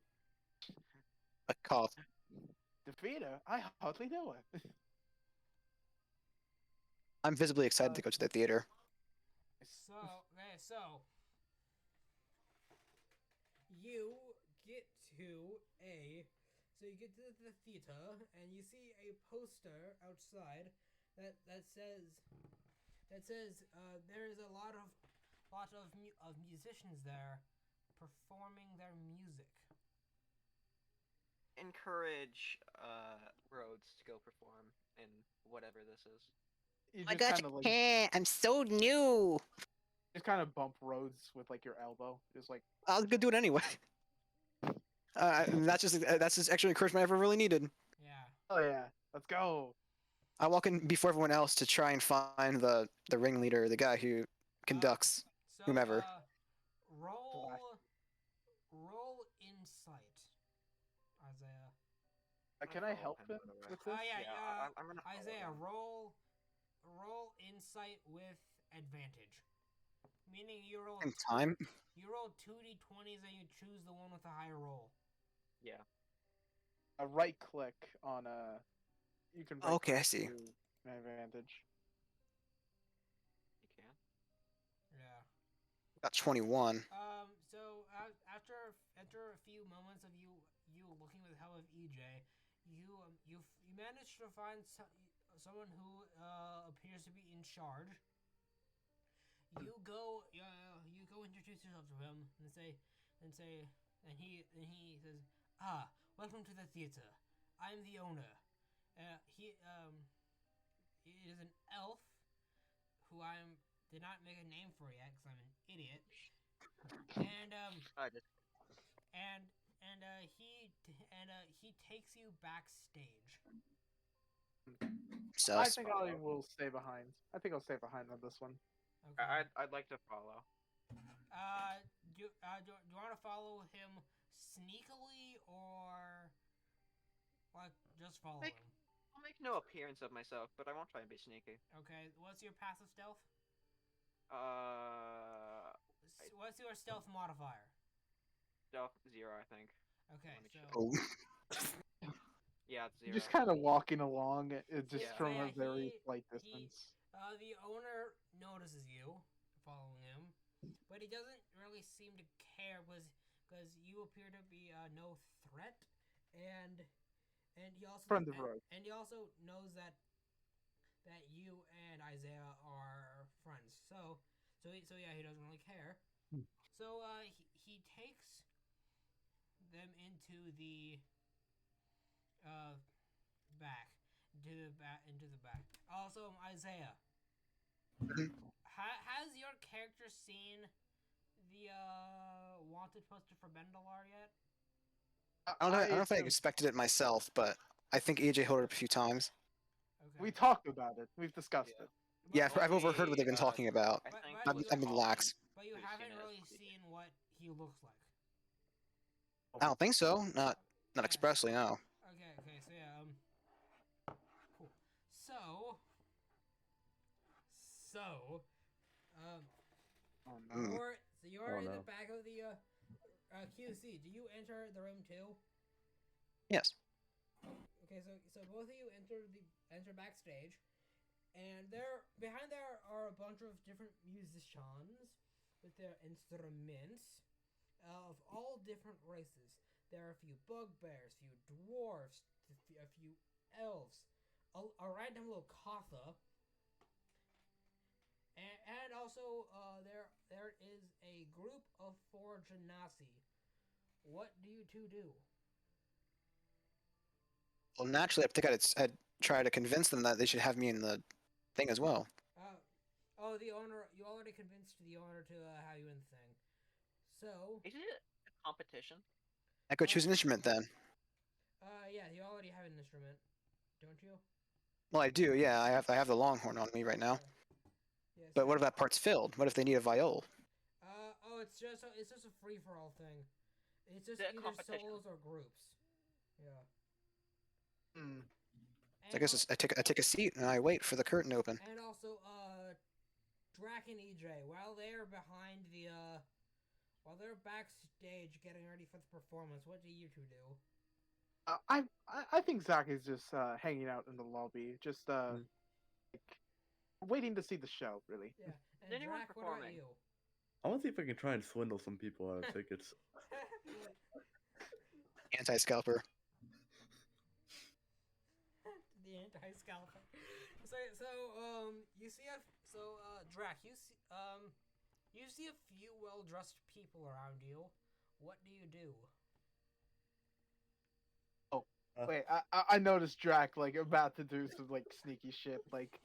A cough. Defeat her? I hardly know her. I'm visibly excited to go to the theater. So you get to you get to the theater and you see a poster outside that says there is a lot of musicians there performing their music. Encourage Rhodes to go perform in whatever this is. You I just got kind of you. like Can't. I'm so new. just kind of bump roads with like your elbow, just like I was gonna do it anyway. That's just extra encouragement I ever really needed. Yeah. oh yeah, let's go. I walk in before everyone else to try and find the ringleader, the guy who conducts. So, Whomever. Roll insight, Isaiah. Can I help him with this? I'm gonna follow Isaiah, him. roll insight with advantage. Meaning you roll In time. 2d20s and you choose the one with the higher roll. Yeah. A right click on you can right Okay, I click see. to an advantage. You can. Yeah. Got 21. So after a few moments of you looking with the help of EJ, you manage to find someone who appears to be in charge. You go introduce yourself to him and he says, welcome to the theater. I'm the owner. is an elf who did not make a name for yet because I'm an idiot. And he takes you backstage. I Sus. think I will stay behind. I think I'll stay behind on this one. Okay. I'd like to follow. Do you want to follow him sneakily or like just follow him? I'll make no appearance of myself, but I won't try and be sneaky. Okay. What's your passive stealth? What's your stealth modifier? Stealth 0, I think. Okay. Let me So. Oh. Yeah, it's 0. Just kind of walking along, just Yeah. from Yeah, a very he- slight he- distance. The owner notices you following him, but he doesn't really seem to care because you appear to be no threat, and he also Friend of Rogue. and he also knows that you and Isaiah are friends. So yeah, he doesn't really care. So he takes them into the back. Into the back. Also, Isaiah. Has your character seen the wanted poster for Bendalar yet? I don't know if I expected it myself, but I think EJ heard it a few times. Okay. We talked about it. We've discussed it. Yeah, I've overheard what they've been talking about. I think I've been lax. But you We've haven't seen it. really seen what he looks like. I don't think so. Not expressly, no. Okay, so yeah, cool. So, Oh no. you're Oh, in no. the back of the QC. Do you enter the room too? Yes. Okay, so both of you enter backstage, and behind there are a bunch of different musicians with their instruments of all different races. There are a few bugbears, a few dwarves, a few elves, a random little Katha, and also there is a group of 4 Genasi. What do you two do? Well, naturally, I think I'd try to convince them that they should have me in the thing as well. The owner. You already convinced the owner to have you in the thing. So. Is it a competition? I could choose an instrument then. Yeah, you already have an instrument, don't you? Well, I do. Yeah, I have the longhorn on me right now. Yeah, But what if that part's filled? What if they need a viol? It's just a free for all thing. It's just The either competition. solos or groups. Yeah. Hmm. So I guess I take a seat and I wait for the curtain to open. And also, Drac and EJ, while they're backstage getting ready for the performance, what do you two do? I think Zach is just hanging out in the lobby, just like waiting to see the show. Really. Yeah. And Anyone Drac, what about performing? you? I want to see if I can try and swindle some people out of tickets. Anti-scalper. The anti-scalper. Drac, you see a few well-dressed people around you. What do you do? Wait, I noticed Drac like about to do some like sneaky shit. Like,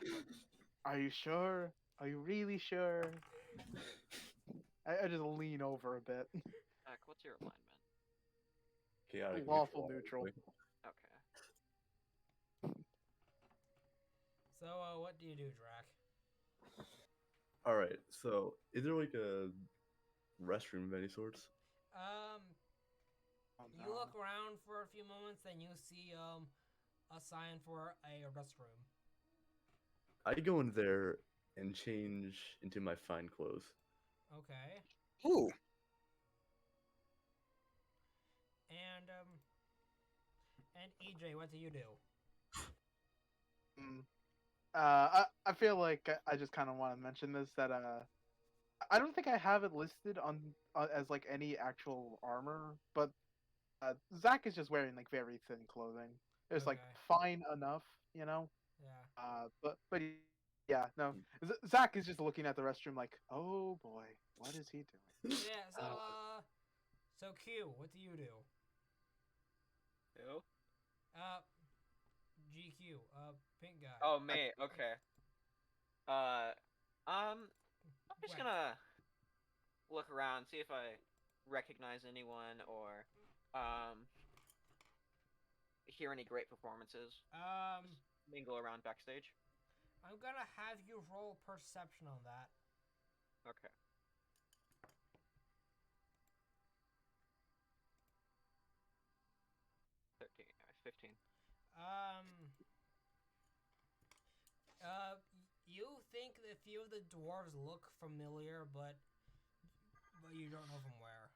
are you sure? Are you really sure? I just lean over a bit. Heck, what's your alignment? Chaotic Lawful neutral. Okay. So, what do you do, Drac? All right. So, is there like a restroom of any sorts? You look around for a few moments, then you see a sign for a restroom. I go in there and change into my fine clothes. Okay. Ooh. And EJ, what do you do? I feel like I just kind of want to mention this that I don't think I have it listed on as like any actual armor, but Zach is just wearing like very thin clothing. It's like Okay. fine enough, you know. Yeah. But yeah, no. Zach is just looking at the restroom like, oh boy, what is he doing? Yeah. So Q, what do you do? Who? GQ, pink guy. Oh, me. Okay. I'm just Gwen. gonna look around, see if I recognize anyone or hear any great performances. Mingle around backstage. I'm gonna have you roll perception on that. Okay. $13, 15. You think that a few of the dwarves look familiar, but you don't know from where.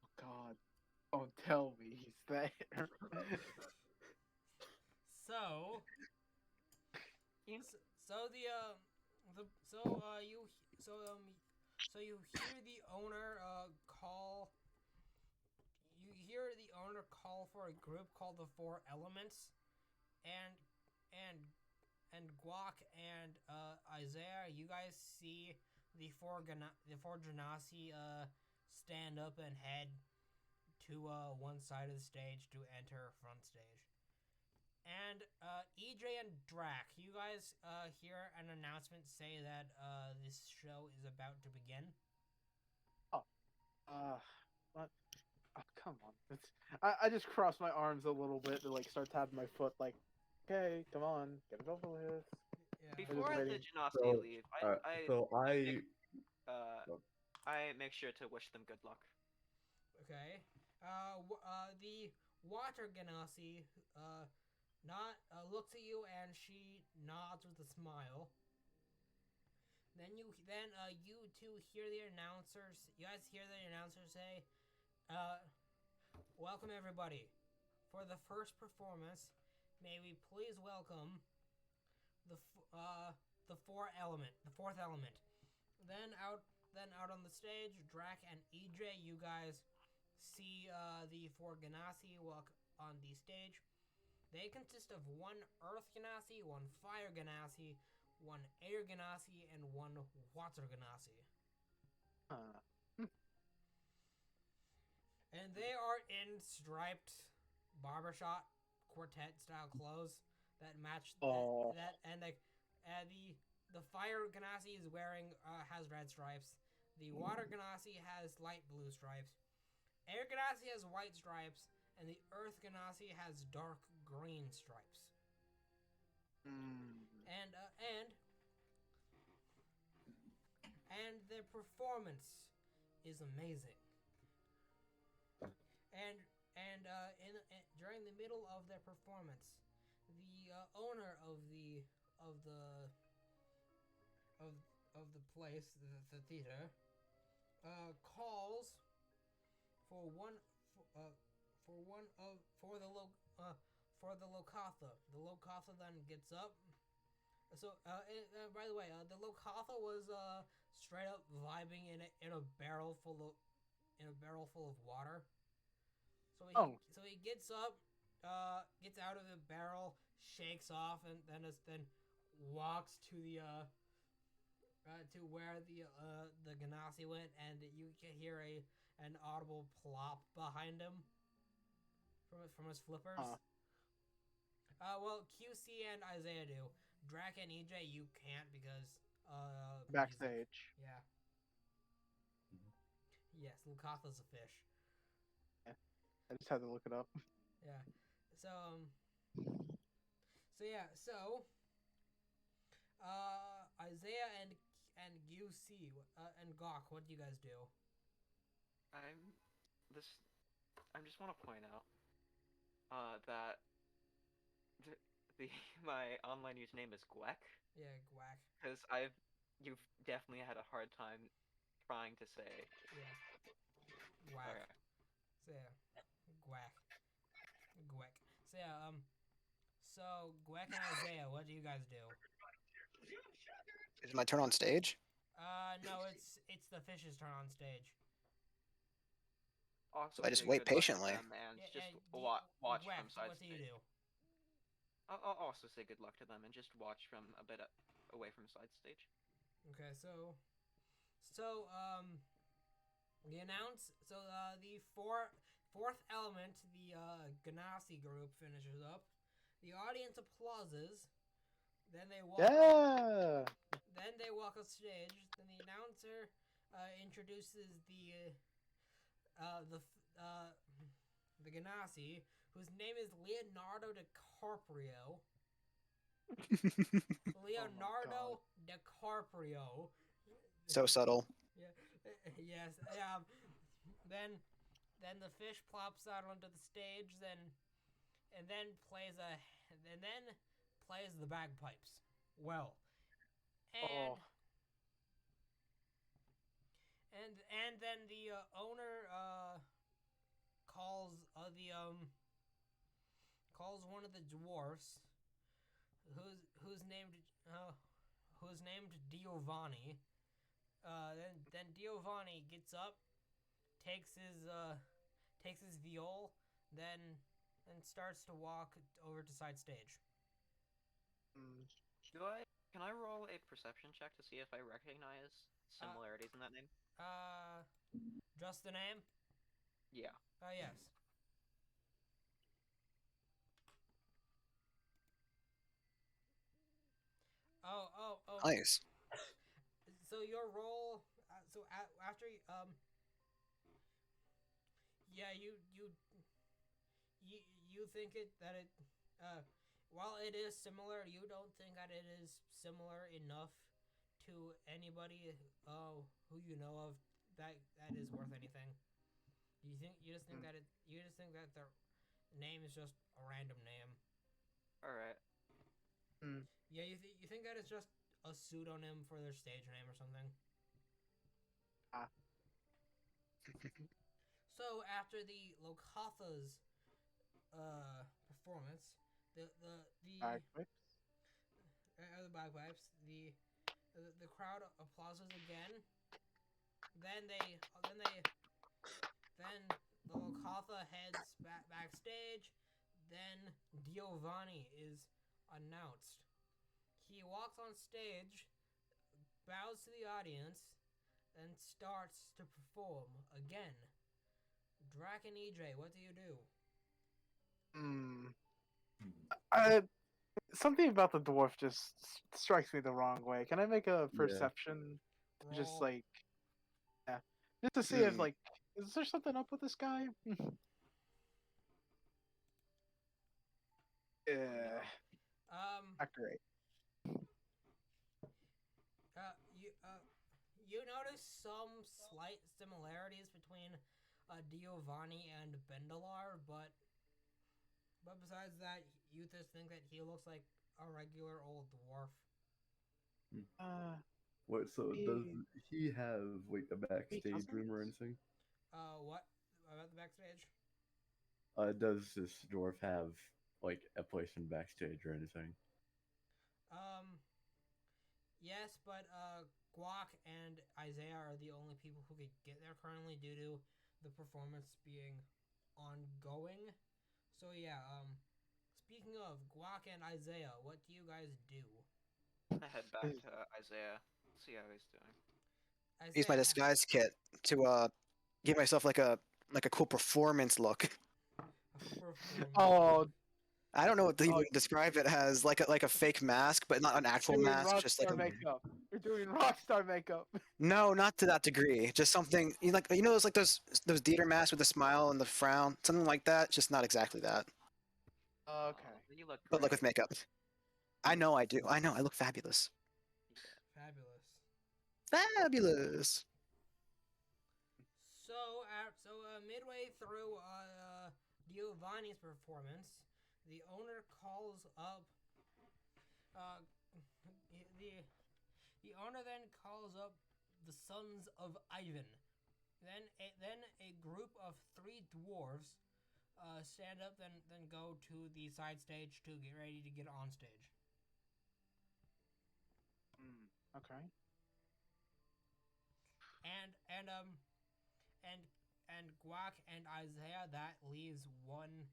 Oh God! Don't tell me he's there. So, Yeah. so you hear the owner call. You hear the owner call for a group called the Four Elements, and Guac and Isaiah. You guys see the four Genasi stand up and head to one side of the stage to enter front stage. And EJ and Drac, you guys hear an announcement say that this show is about to begin. What? Oh, come on. I just crossed my arms a little bit to like start tapping my foot like, okay, come on, get it over with. Yeah. Before the waiting. Genasi So, leave, I make sure to wish them good luck. Okay. The Water Genasi looks at you and she nods with a smile. Then you two hear the announcers. You guys hear the announcer say, "Welcome everybody. For the first performance, may we please welcome the fourth element." Then out on the stage, Drac and EJ, you guys see the four Genasi walk on the stage. They consist of one Earth Genasi, one Fire Genasi, one Air Genasi, and one Water Genasi. And they are in striped barbershop quartet style clothes that match the Fire Genasi is wearing has red stripes. The Water Genasi has light blue stripes. Air Genasi has white stripes, and the Earth Genasi has dark green stripes. And their performance is amazing. And during the middle of their performance, the owner of the place, the theater, calls for the Lokatha. The Lokatha then gets up. So, by the way, the Lokatha was straight up vibing in a barrel full of water. So he gets up, gets out of the barrel, shakes off, and then walks to the to where the Genasi went, and you can hear an audible plop behind him from his flippers. Well, QC and Isaiah do. Drac and EJ, you can't because Backstage. music. Yeah. Yes, Lukatha's a fish. I just had to look it up. Yeah. So Isaiah and UC and Gawk, what do you guys do? I just want to point out that my online username is Gwek. Yeah, Gwack. Because you've definitely had a hard time trying to say. Yeah. Gwack. Okay. So yeah, Gwack. Gwek. So yeah, so Gwek and Isaiah, what do you guys do? Is it my turn on stage? No, it's the fish's turn on stage. Also, I just say wait good luck to patiently. them and Yeah, just Gwek, watch from side what do you stage. do? I'll also say good luck to them and just watch from a bit away from side stage. Okay, so the fourth element, the Ganassi group finishes up. The audience applauses. Then they walk. Yeah. Then they walk off stage. Then the announcer introduces the Ganassi, whose name is Leonardo DiCaprio. Leonardo DiCaprio. So subtle. Yeah. Yes. Then the fish plops out onto the stage. And then plays the bagpipes. Well. And. Oh. And then the owner calls one of the dwarfs, who's named Giovanni. Then Giovanni gets up, takes his viol, then starts to walk over to side stage. Can I roll a perception check to see if I recognize similarities in that name? Just the name? Yeah. Yes. Oh. Nice. So your roll. After yeah, you think that it while it is similar, you don't think that it is similar enough to anybody who you know of that is worth anything. You just think that their name is just a random name. All right. Yeah, you think that it's just a pseudonym for their stage name or something. So after the Lokatha's performance, the Bagpipes. the bagpipes, the crowd applauses again. Then the Lokatha heads backstage. Then Giovanni is announced. He walks on stage, bows to the audience, and starts to perform again. Drac and EJ, what do you do? Something about the dwarf just strikes me the wrong way. Can I make a perception? Just Roll. like, yeah, just to see if like, is there something up with this guy? Yeah, not great. You notice some slight similarities between Giovanni and Bendalar, but besides that, you just think that he looks like a regular old dwarf. What? So does he have like a backstage room or anything? What about the backstage? Does this dwarf have like a place in backstage or anything? Yes, but Guac and Isaiah are the only people who could get there currently due to the performance being ongoing. So yeah, speaking of Guac and Isaiah, what do you guys do? I head back to Isaiah. See how he's doing. Isaiah, Use my disguise kit to give myself like a cool performance look. Oh, I don't know what to even describe it as, like a fake mask, but not an actual mask, just like makeup. You're doing rockstar makeup. No, not to that degree. Just something those like those Dieter masks with the smile and the frown, something like that. Just not exactly that, Okay. You look but like with great. makeup. I know I do. I know I look fabulous. Fabulous. So midway through Giovanni's performance, the owner calls up. The owner then calls up the sons of Ivan. Then a group of 3 dwarves stand up, then go to the side stage to get ready to get on stage. Okay. And Guac and Isaiah, that leaves one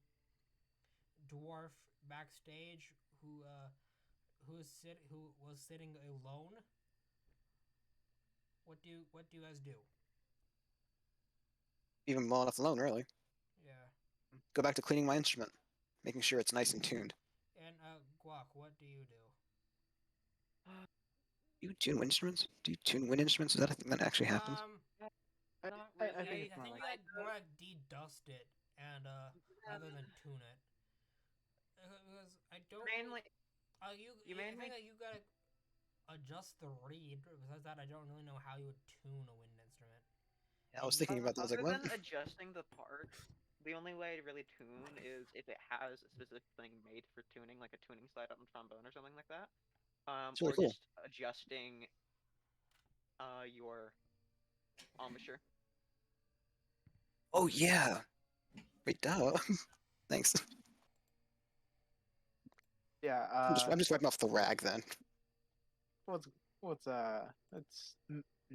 dwarf backstage who was sitting alone. What do you guys do? Even well enough alone, really. Yeah. go back to cleaning my instrument, making sure it's nice and tuned. And Guac, what do you do? Do you tune wind instruments? Do you tune wind instruments? Is that a thing that actually happens? Not I really. think it's I more think like you like more like de-dust it and rather than tune it. Because I don't. Mainly, You You I mainly- think that you gotta adjust the reed. Besides that, I don't really know how you would tune a wind instrument. Yeah, I was thinking about that. I was like, other what? than adjusting the parts, the only way to really tune is if it has a specific thing made for tuning, like a tuning slide on the trombone or something like that. It's really Or cool. just adjusting your embouchure. Oh yeah. Wait, duh. Thanks. Yeah. I'm just wiping off the rag then. What's it's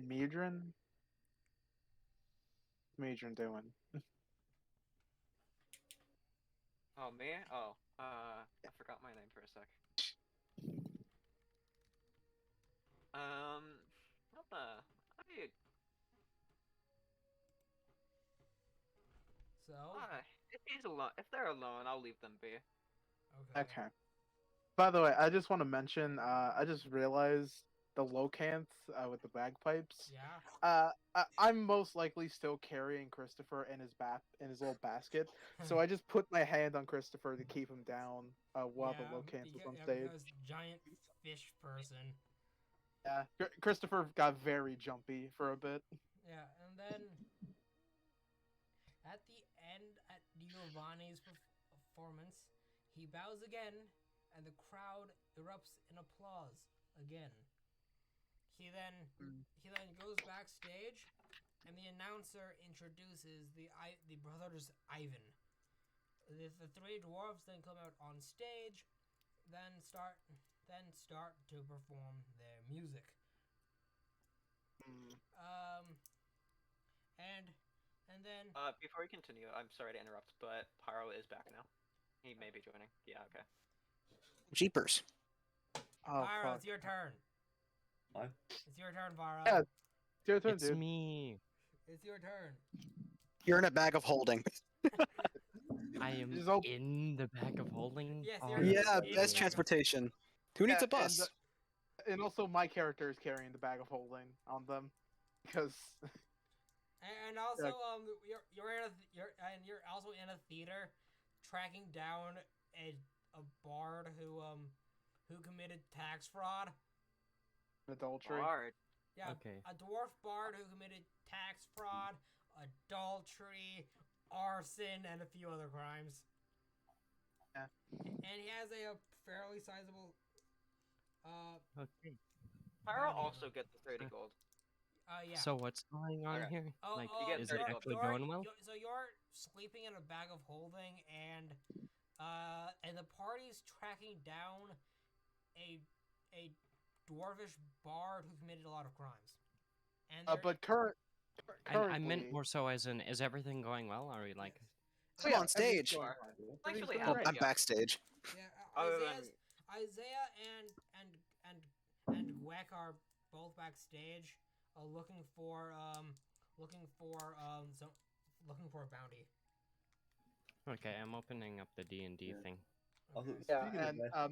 Medrin. Medrin doing? Oh, me? Oh, I forgot my name for a sec. What the? So If he's alone, if they're alone, I'll leave them be. Okay. By the way, I just want to mention. I just realized the Locanth with the bagpipes. Yeah. I'm most likely still carrying Christopher in his little basket, so I just put my hand on Christopher to keep him down while the Locanth was on stage. Because giant fish person. Yeah, Christopher got very jumpy for a bit. Yeah, and then at the end, at Giovanni's performance, he bows again, and the crowd erupts in applause again. He then goes backstage, and the announcer introduces the brothers Ivan. The three dwarves then come out on stage, then start to perform their music. And then Before we continue, I'm sorry to interrupt, but Pyro is back now. He may be joining. Yeah, okay. Jeepers. Oh, Pyro, fuck. it's your turn. What? It's your turn, Pyro. Yeah, it's your turn, It's dude. me. It's your turn. You're in a bag of holding. I am Just op- in the bag of holding. Yes, Oh, you're Yeah, in the best bag of- transportation. Who needs Yeah, a bus? And also, my character is carrying the bag of holding on them because And also, you're also in a theater, tracking down a bard who committed tax fraud. adultery. Bard. Yeah, Okay. a dwarf bard who committed tax fraud, adultery, arson, and a few other crimes. Yeah. And he has a fairly sizable. Okay. Pyro Bounty also hunter. gets the 30 gold. Yeah. So what's going on Okay. here? Oh, Like, oh, get is it thirty actually you're- going well? So you're sleeping in a bag of holding, and the party's tracking down a dwarvish bard who committed a lot of crimes. And But currently, I meant more so as in, is everything going well? Are we like? I'm on stage. Sure. Actually, going Oh, great. I'm backstage. yeah, Other than- Isaiah and Gweck are both backstage, looking for a bounty. Okay, I'm opening up the D&D Yeah. thing. Also, Okay. Yeah, speaking of and that,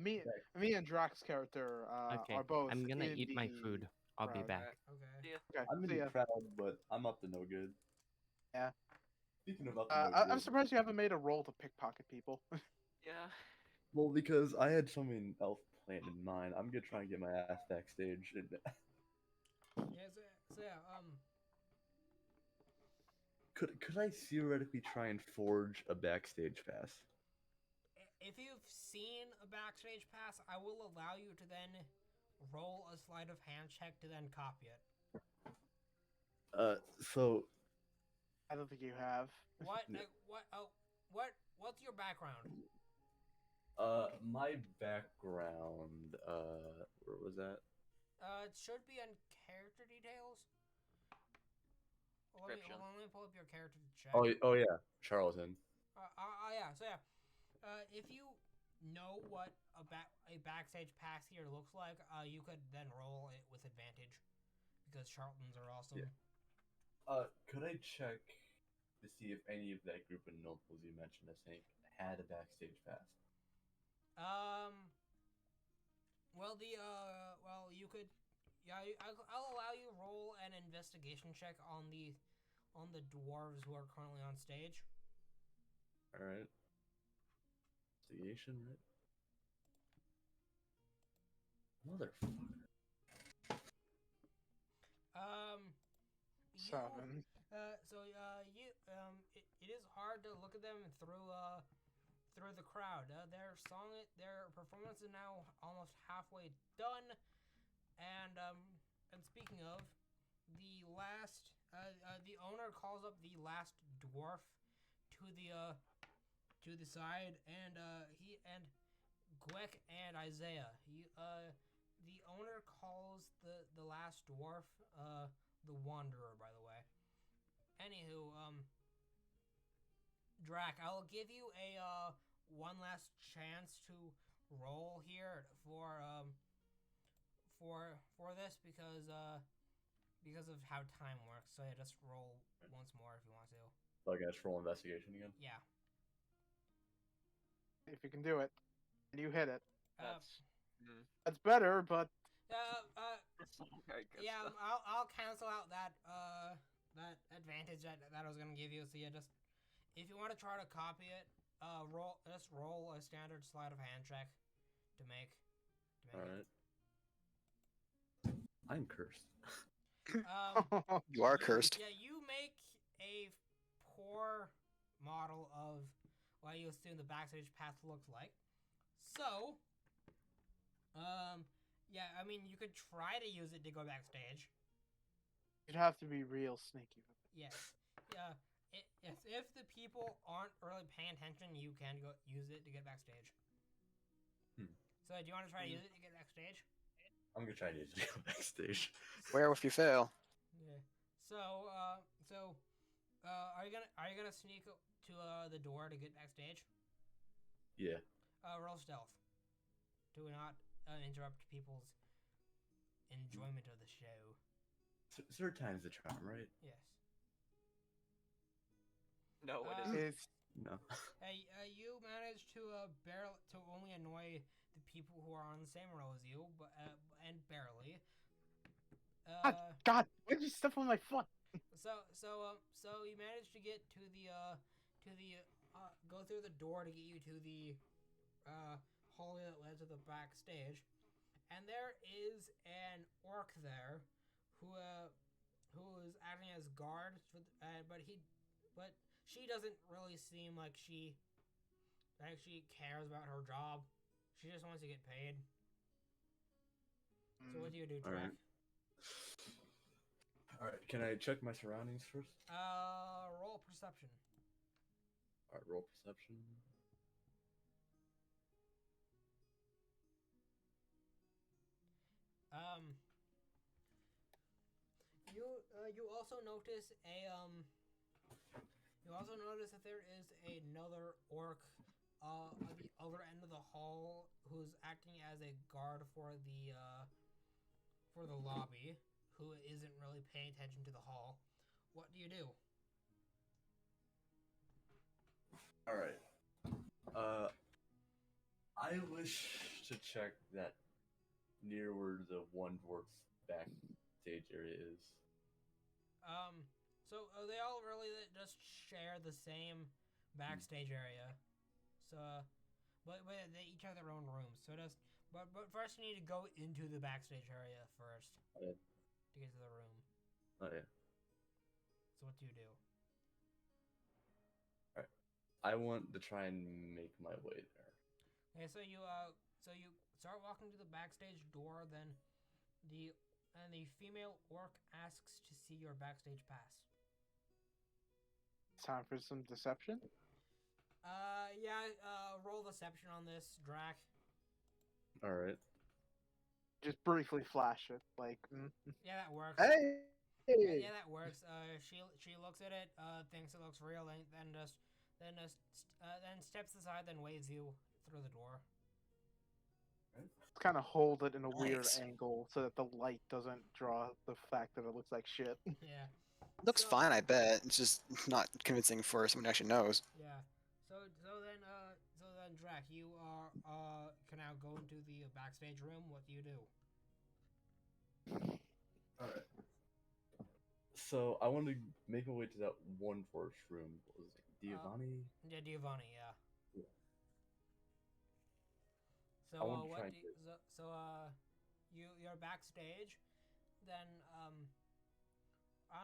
me and Drax's character Okay, are both. I'm gonna in eat my the food. I'll be crowd. back. Okay. Okay, I'm in see the ya. crowd, but I'm up to no good. Yeah. Speaking of up to no I'm good, surprised you haven't made a roll to pickpocket people. Yeah. well, because I had something else planned in mind. I'm gonna try and get my ass backstage. And Yeah. So yeah. could I theoretically try and forge a backstage pass? If you've seen a backstage pass, I will allow you to then roll a sleight of hand check to then copy it. So I don't think you have. What? Yeah. What's your background? my background, where was that? It should be on character details. Well, Description. let me pull up your character check. Oh yeah, Charlton. Yeah. So yeah, if you know what a backstage pass here looks like, you could then roll it with advantage because Charltons are awesome. Yeah. Could I check to see if any of that group of nobles you mentioned as Hank had a backstage pass. Well, you could, yeah, I'll allow you roll an investigation check on the dwarves who are currently on stage. All right. Investigation, right? Motherfucker. You, 7. it is hard to look at them through the crowd. Their performance is now almost halfway done, and speaking of, the owner calls up the last dwarf to the side, and Gwek and Isaiah. The owner calls the last dwarf the Wanderer, by the way. Anywho, Drac, I'll give you a one last chance to roll here for this because of how time works. So yeah, just roll once more if you want to. So I guess roll investigation again. Yeah. If you can do it, and you hit it, That's that's better. But that's not very good Yeah, stuff. I'll cancel out that advantage that I was gonna give you. So yeah, just if you want to try to copy it, roll a standard sleight of hand check to make All it. right. I'm cursed. You are cursed. Yeah, you make a poor model of what you assume the backstage path looks like. So, yeah, I mean, you could try to use it to go backstage. you'd have to be real sneaky with it. Yes. Yeah. If the people aren't really paying attention, you can go use it to get backstage. So, do you want to try to use it to get backstage? I'm gonna try to use it to go backstage. Where if you fail? Yeah. So, are you gonna sneak to the door to get backstage? Yeah. Roll stealth. Do not interrupt people's enjoyment of the show. Third time's the charm, right? Yes. No, it Uh, isn't. It's You managed to only annoy the people who are on the same row as you, but and barely. God, why'd you step on my foot? So you managed to get to the go through the door to get you to the hallway that led to the backstage, and there is an orc there who is acting as guard for but she doesn't really seem like she cares about her job. She just wants to get paid. So what do you do, Track? Alright. Alright, can I check my surroundings first? Roll perception. Alright, roll perception. You also notice that there is another orc at the other end of the hall who's acting as a guard for the lobby, who isn't really paying attention to the hall. What do you do? Alright. I wish to check that near where the one dwarf's backstage area is. So they all really just share the same backstage area. So, but they each have their own rooms. So but first you need to go into the backstage area first Okay. to get to the room. Oh yeah. So what do you do? Alright. I want to try and make my way there. Okay, so you start walking to the backstage door, then the female orc asks to see your backstage pass. time for some deception. Roll deception on this, Drac. Alright. Just briefly flash it, like. Yeah, that works. Hey. Yeah, that works. She looks at it, thinks it looks real, and then steps aside, then waves you through the door. Kind of hold it in a weird Nice. angle so that the light doesn't draw the fact that it looks like shit. Yeah. Looks So- fine, I bet. It's just not convincing for someone who actually knows. Yeah. So then, Drac, you are can now go into the backstage room. What do you do? Alright. So I want to make my way to that one forest room. What was it? Giovanni? Yeah, Giovanni. Yeah. Yeah. So I want to what? try Do, and you're backstage. Then I'm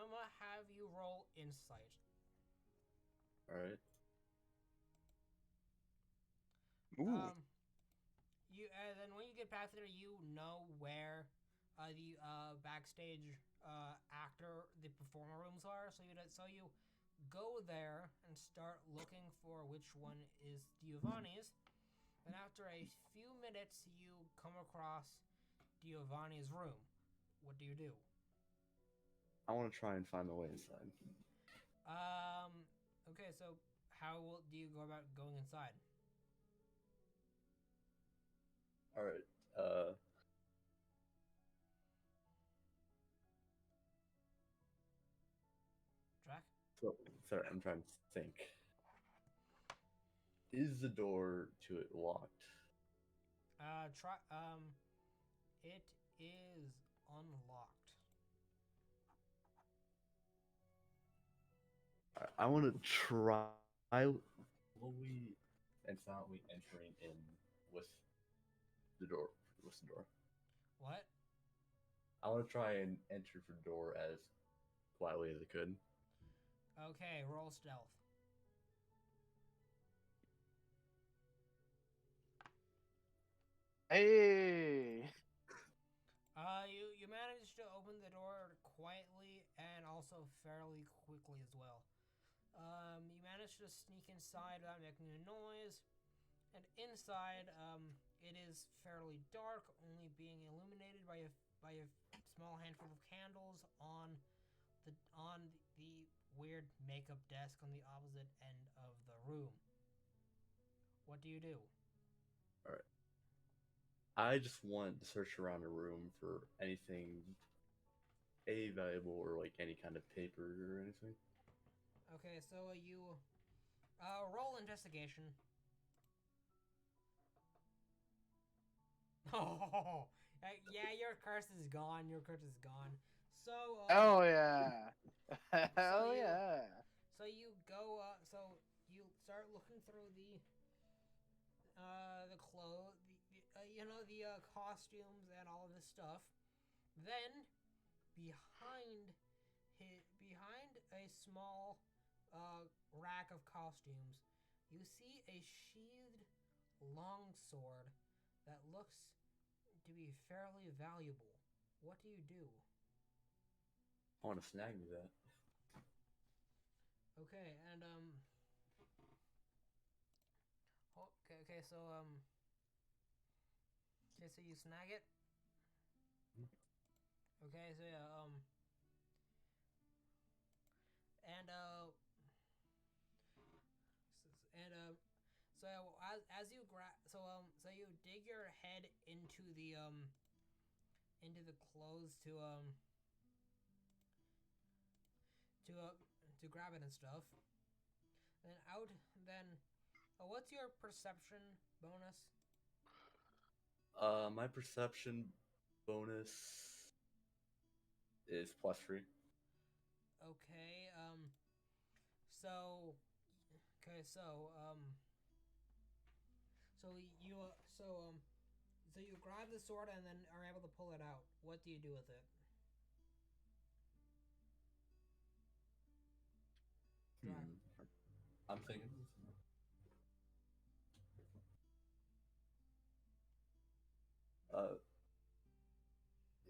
gonna have you roll insight. Alright. Ooh. You then when you get back there, you know where the backstage the performer rooms are. So you go there and start looking for which one is Giovanni's. And after a few minutes, you come across Giovanni's room. What do you do? I want to try and find my way inside. Okay, so do you go about going inside? Alright. Drac? So, sorry, I'm trying to think. Is the door to it locked? It is unlocked. I want to try slowly and silently entering in with the door. With the door. What? I want to try and enter the door as quietly as I could. Okay, roll stealth. Hey. You managed to open the door quietly and also fairly quickly as well. You managed to sneak inside without making a noise, and inside, it is fairly dark, only being illuminated by a small handful of candles on the weird makeup desk on the opposite end of the room. What do you do? Alright. I just want to search around the room for anything valuable or like any kind of paper or anything. Okay, so you roll investigation. Oh, yeah, your curse is gone. Your curse is gone. So. Oh yeah. Hell you- yeah. So you go. So you start looking through the clothes, the costumes and all of this stuff. Then, behind a small rack of costumes, you see a sheathed longsword that looks to be fairly valuable. What do you do? I want to snag me that. Okay, and okay, so you snag it. Okay, so yeah, and so as you so you dig your head into the clothes to grab it and stuff. What's your perception bonus? My perception bonus is +3. Okay, so you grab the sword and then are able to pull it out. What do you do with it? I'm thinking.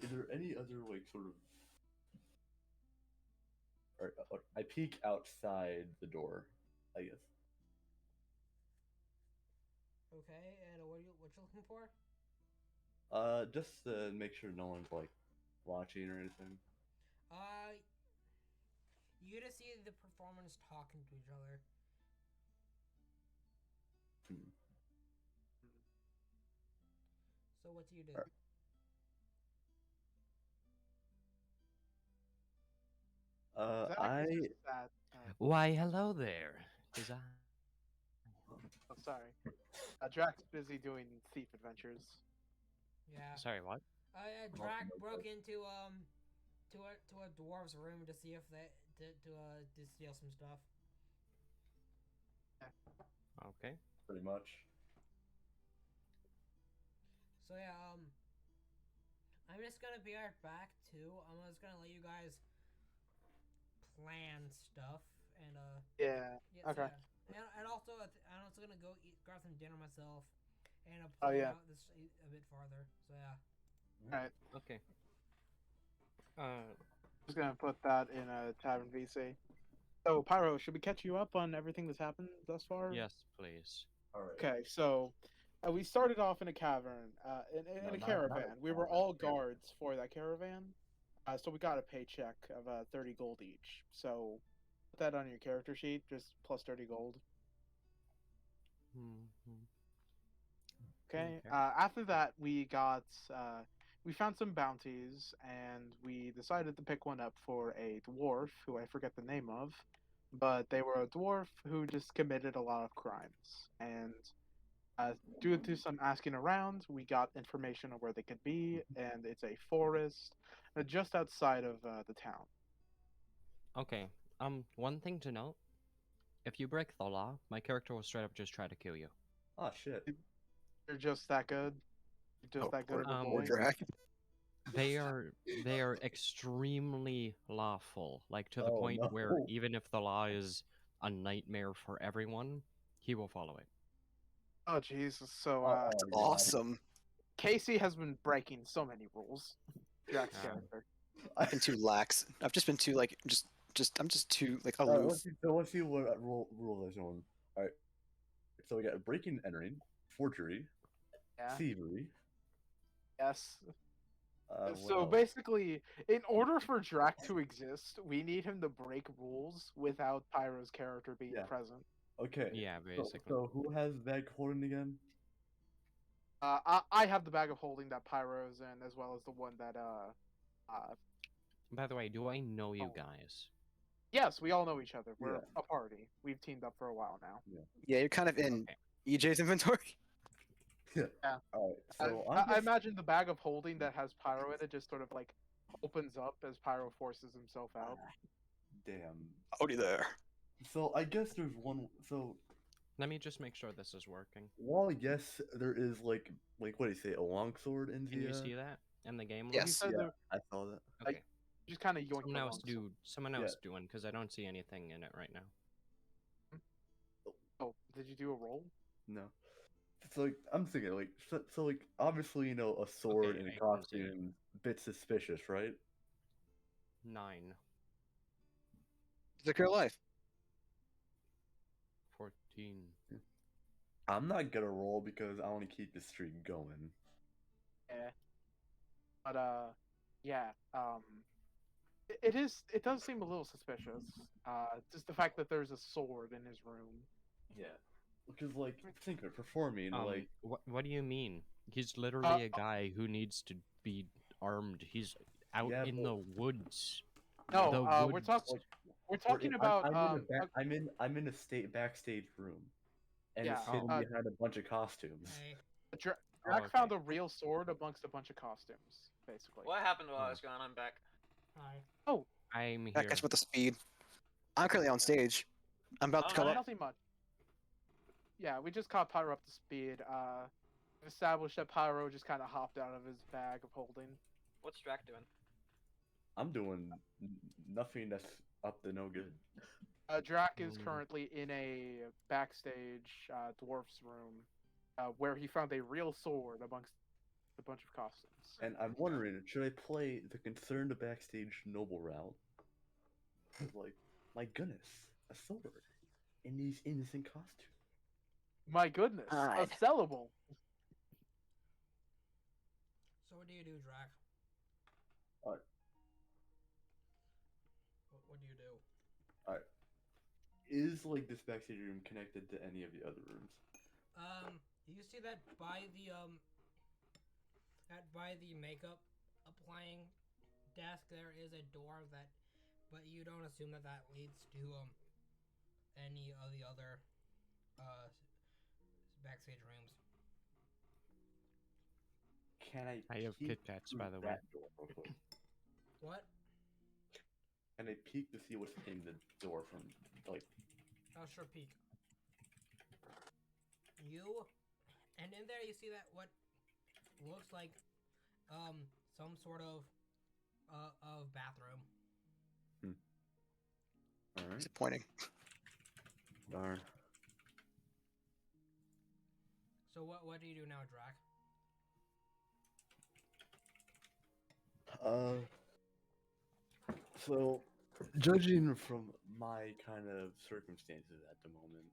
Is there any other like sort of? Or I peek outside the door, I guess. Okay, and what you looking for? Just to make sure no one's like watching or anything. You just see the performers talking to each other. So what do you do? Zach I is just that. Why, hello there. Design. Oh, sorry. Drax's busy doing thief adventures. Yeah. Sorry, what? Drac broke into to a dwarf's room to see if they to steal some stuff. Okay. pretty much. So yeah, I'm just gonna be right back too. I'm just gonna let you guys plan stuff and Yeah. yeah, Okay. So, yeah. And also I'm also gonna go grab some dinner myself and Oh, play yeah. out this a bit farther. So yeah. Alright. Okay. Just gonna put that in a tavern VC. So, Pyro, should we catch you up on everything that's happened thus far? Yes, please. All right. Okay, so we started off in a cavern, in No, a not caravan. a We were cavern, all caravan. guards for that caravan. So we got a paycheck of 30 gold each. So put that on your character sheet, just plus 30 gold. Mhm. Okay. Okay. After that, we found some bounties, and we decided to pick one up for a dwarf who I forget the name of, but they were a dwarf who just committed a lot of crimes. And due to some asking around, we got information on where they could be, and it's a forest just outside of the town. Okay. One thing to note: if you break the law, my character will straight up just try to kill you. Oh shit. You're just that good. You're just that good of a Um, boy. Drac. They are extremely lawful, like to the Oh, point where no. even if the law is a nightmare for everyone, he will follow it. Oh Jesus! So Oh, That's God. awesome. Casey has been breaking so many rules. Drax Ah. character. I've been too lax. I've just been too like I'm just too like All right, aloof. let's see what rule is on. All right. So we got breaking, and entering, forgery, Yeah. thievery. Yes. What So else? basically, in order for Drac to exist, we need him to break rules without Pyro's character being Yeah. present. Okay. Yeah, So, basically. so who has bag holding again? I have the bag of holding that Pyro's in, as well as the one that By the way, do I know you Oh. guys? Yes, we all know each other. We're Yeah. a party. We've teamed up for a while now. Yeah, you're kind of in Okay. EJ's inventory. Yeah. Yeah. All right. So I imagine the bag of holding that has Pyro in it just sort of like opens up as Pyro forces himself out. damn. Howdy there. So I guess there's one. So Let me just make sure this is working. while yes, there is like what do you say, a longsword in Can the. you see that in the game? Yes. You said Yeah, there- I saw that. Okay. just kind of yoink Someone the else longsword. someone Yeah. else doing, because I don't see anything in it right now. Oh, did you do a roll? No. It's like I'm thinking like so like obviously a sword Okay, and I a can see it. costume bit suspicious, right? 9, Secure life. 14. I'm not gonna roll because I want to keep the streak going. Yeah. But yeah. It does seem a little suspicious. Just the fact that there's a sword in his room. Yeah. Because like think of it, performing like What do you mean? He's literally a guy who needs to be armed. He's out Yeah, in but- the woods. No, The we're woods. talking. We're talking about. I'm in a backstage room, and it's Yeah, hidden behind a bunch of costumes. Hey, Drac okay. found a real sword amongst a bunch of costumes, basically. What happened while I was gone? I'm back. hi. I'm That here. guy's with the speed. I'm currently on stage. I'm about to Oh, come nice. up. Nothing much. Yeah, we just caught Pyro up to speed. Established that Pyro just kind of hopped out of his bag of holding. What's Drac doing? I'm doing nothing that's up to no good. Drac is Mm. currently in a backstage dwarf's room, where he found a real sword amongst a bunch of costumes. And I'm wondering, should I play the concerned backstage noble route? Like, my goodness, a sword in these innocent costumes. My goodness, a God. sellable. So what do you do, Drac? Alright. What do you do? Is like this backstage room connected to any of the other rooms? You see that by the makeup applying desk, there is a door that but you don't assume that that leads to any of the other backstage rooms. Can I I have peek Kit Kats, through by the way. that door real quick? What? Can I peek to see what's in the door from, like... Oh, sure, peek. You, and in there you see that what looks like some sort of bathroom. Alright. Disappointing. Darn. So what do you do now, Drac? So, judging from my kind of circumstances at the moment,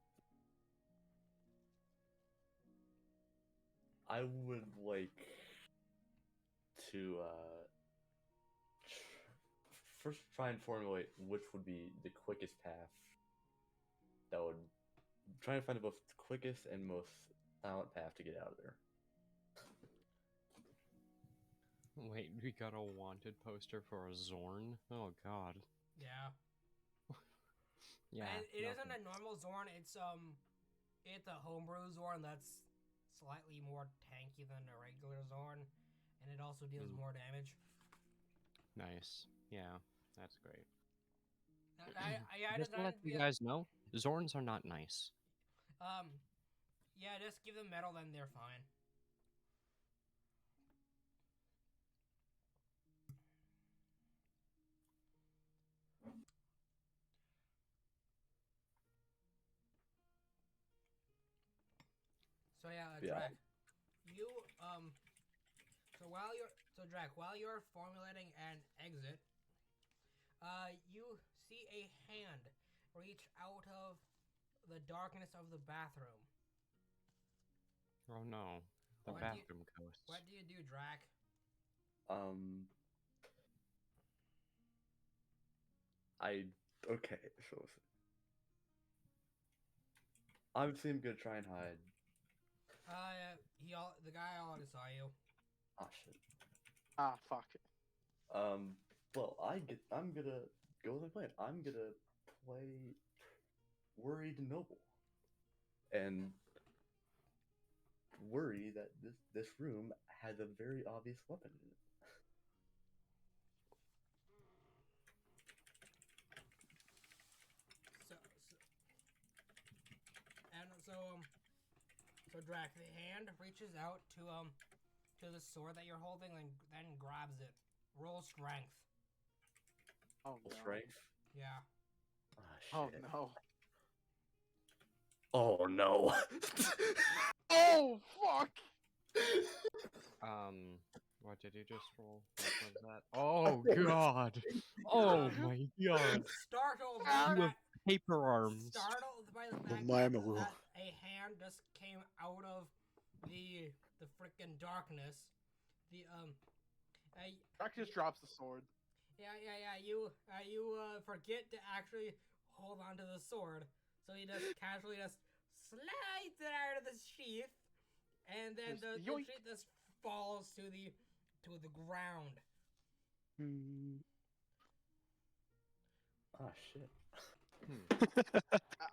I would like to first try and formulate which would be the quickest path that would try and find the most quickest and most silent path to get out of there. Wait, we got a wanted poster for a Zorn? Oh god. Yeah. Yeah. And it isn't nothing. a normal Zorn. It's a homebrew Zorn that's slightly more tanky than a regular Zorn, and it also deals more damage. Nice. Yeah, that's great. I Just to designed let it to be you guys know, Zorns are not nice. yeah, just give them metal, then they're fine. So yeah, Yeah. Drac, you Drac, while you're formulating an exit, you see a hand reach out of the darkness of the bathroom. Oh no. The What do you- bathroom ghosts. What do you do, Drac? Okay, so obviously I'm gonna try and hide. The guy already saw you. Ah, shit. Ah, fuck. Well, I'm gonna go with my plan. I'm gonna play worried noble, and worry that this room has a very obvious weapon in it. So Drac, the hand reaches out to the sword that you're holding and then grabs it. Roll strength. Oh no. Strength. Yeah. Ah, Oh shit. no. Oh no. Oh fuck! What did you just roll? What was that? Oh god! Oh my god! Startled Ah! by You that, have paper arms! startled by the fact my that, Amalur. that a hand just came out of the freaking darkness. The Drac just drops the sword. Yeah. You forget to actually hold onto the sword, so he just casually just slides it out of the sheath, and then Just the yoink. sheath just falls to the ground. Ah, shit.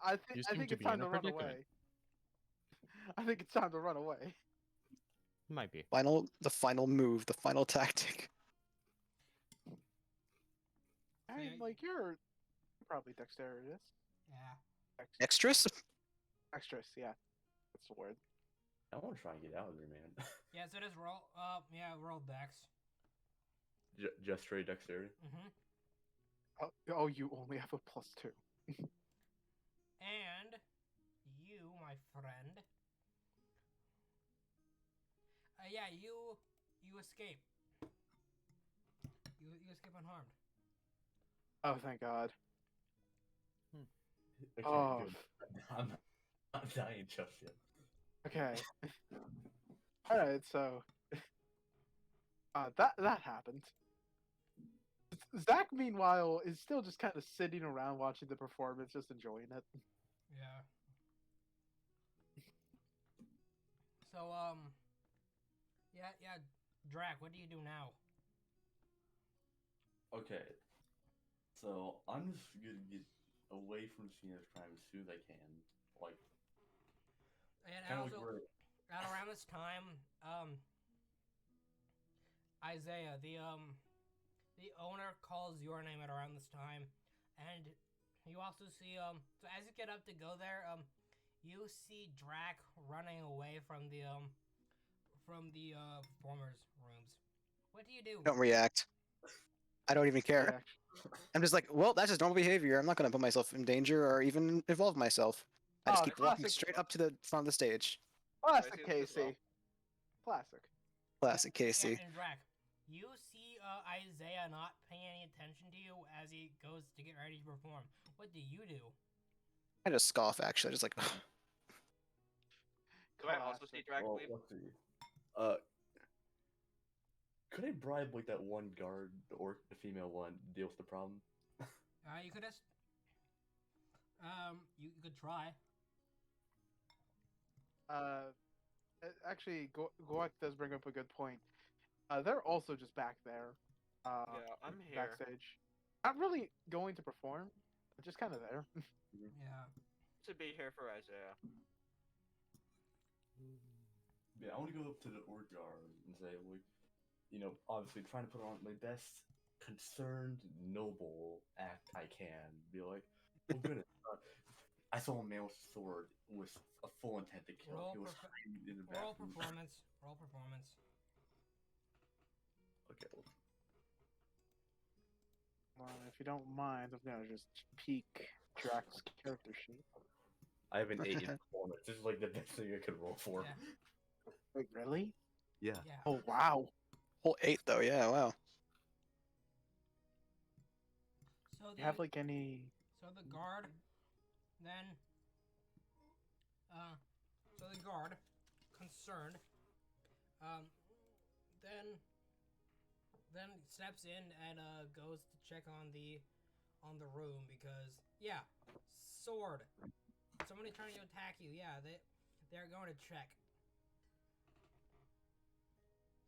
I You think seem to it's be time in a to run predicament. away. I think it's time to run away. Might be. The final move, the final tactic. I mean, Yeah. like you're probably dexterous. Yeah. Extras? Dexterous, yeah. That's the word. I want to try and get out of there, man. Yeah. So just roll. Roll dex. Just straight dexterity. Mm-hmm. Oh, you only have a +2. And you, my friend. Yeah, you escape. You escape unharmed. Oh, thank God. Okay, Oh. good. I'm not dying just yet. Okay. All right, so that happened. Zach, meanwhile, is still just kind of sitting around watching the performance, just enjoying it. Yeah. So yeah, Drac, what do you do now? Okay. So I'm just gonna get away from the scene of crime as soon as I can. Like, And kind of also, like where. at around this time, Isaiah, the owner calls your name at around this time, and you also see so as you get up to go there, you see Drac running away from the performers rooms. What do you do? Don't react. I don't even care. Reaction. I'm just like, well, that's just normal behavior. I'm not gonna put myself in danger or even involve myself. I just Oh, keep walking classic- straight up to the front of the stage. Classic I see this as well. Casey. Classic. Classic Casey. And Drac, you see Isaiah not paying any attention to you as he goes to get ready to perform. What do you do? I just scoff. Actually, just like, Do I also see Classic. Drag Well, leave? let's see. Could I bribe like that one guard or the female one to deal with the problem? You could just you could try. Actually, Goak does bring up a good point. They're also just back there. Yeah, I'm here. Backstage. Not really going to perform. They're just kind of there. Yeah. To be here for Isaiah. Yeah, I want to go up to the org guard and say, like, obviously trying to put on my best concerned, noble act I can. Be like, oh goodness, I saw a man with a sword with a full intent to kill. Roll He was perf- hiding in the Roll bathroom. performance. Roll performance. Okay, well, If you don't mind, I'm gonna just peek Drac's character sheet. I have an 8 in performance. This is like the best thing I could roll for. Yeah. Wait, really? Yeah. Yeah. Oh wow. whole 8 though. Yeah, wow. So You the have like any? so the guard then so the guard concerned then steps in and goes to check on the room because yeah, sword. Somebody trying to attack you. Yeah, they're going to check.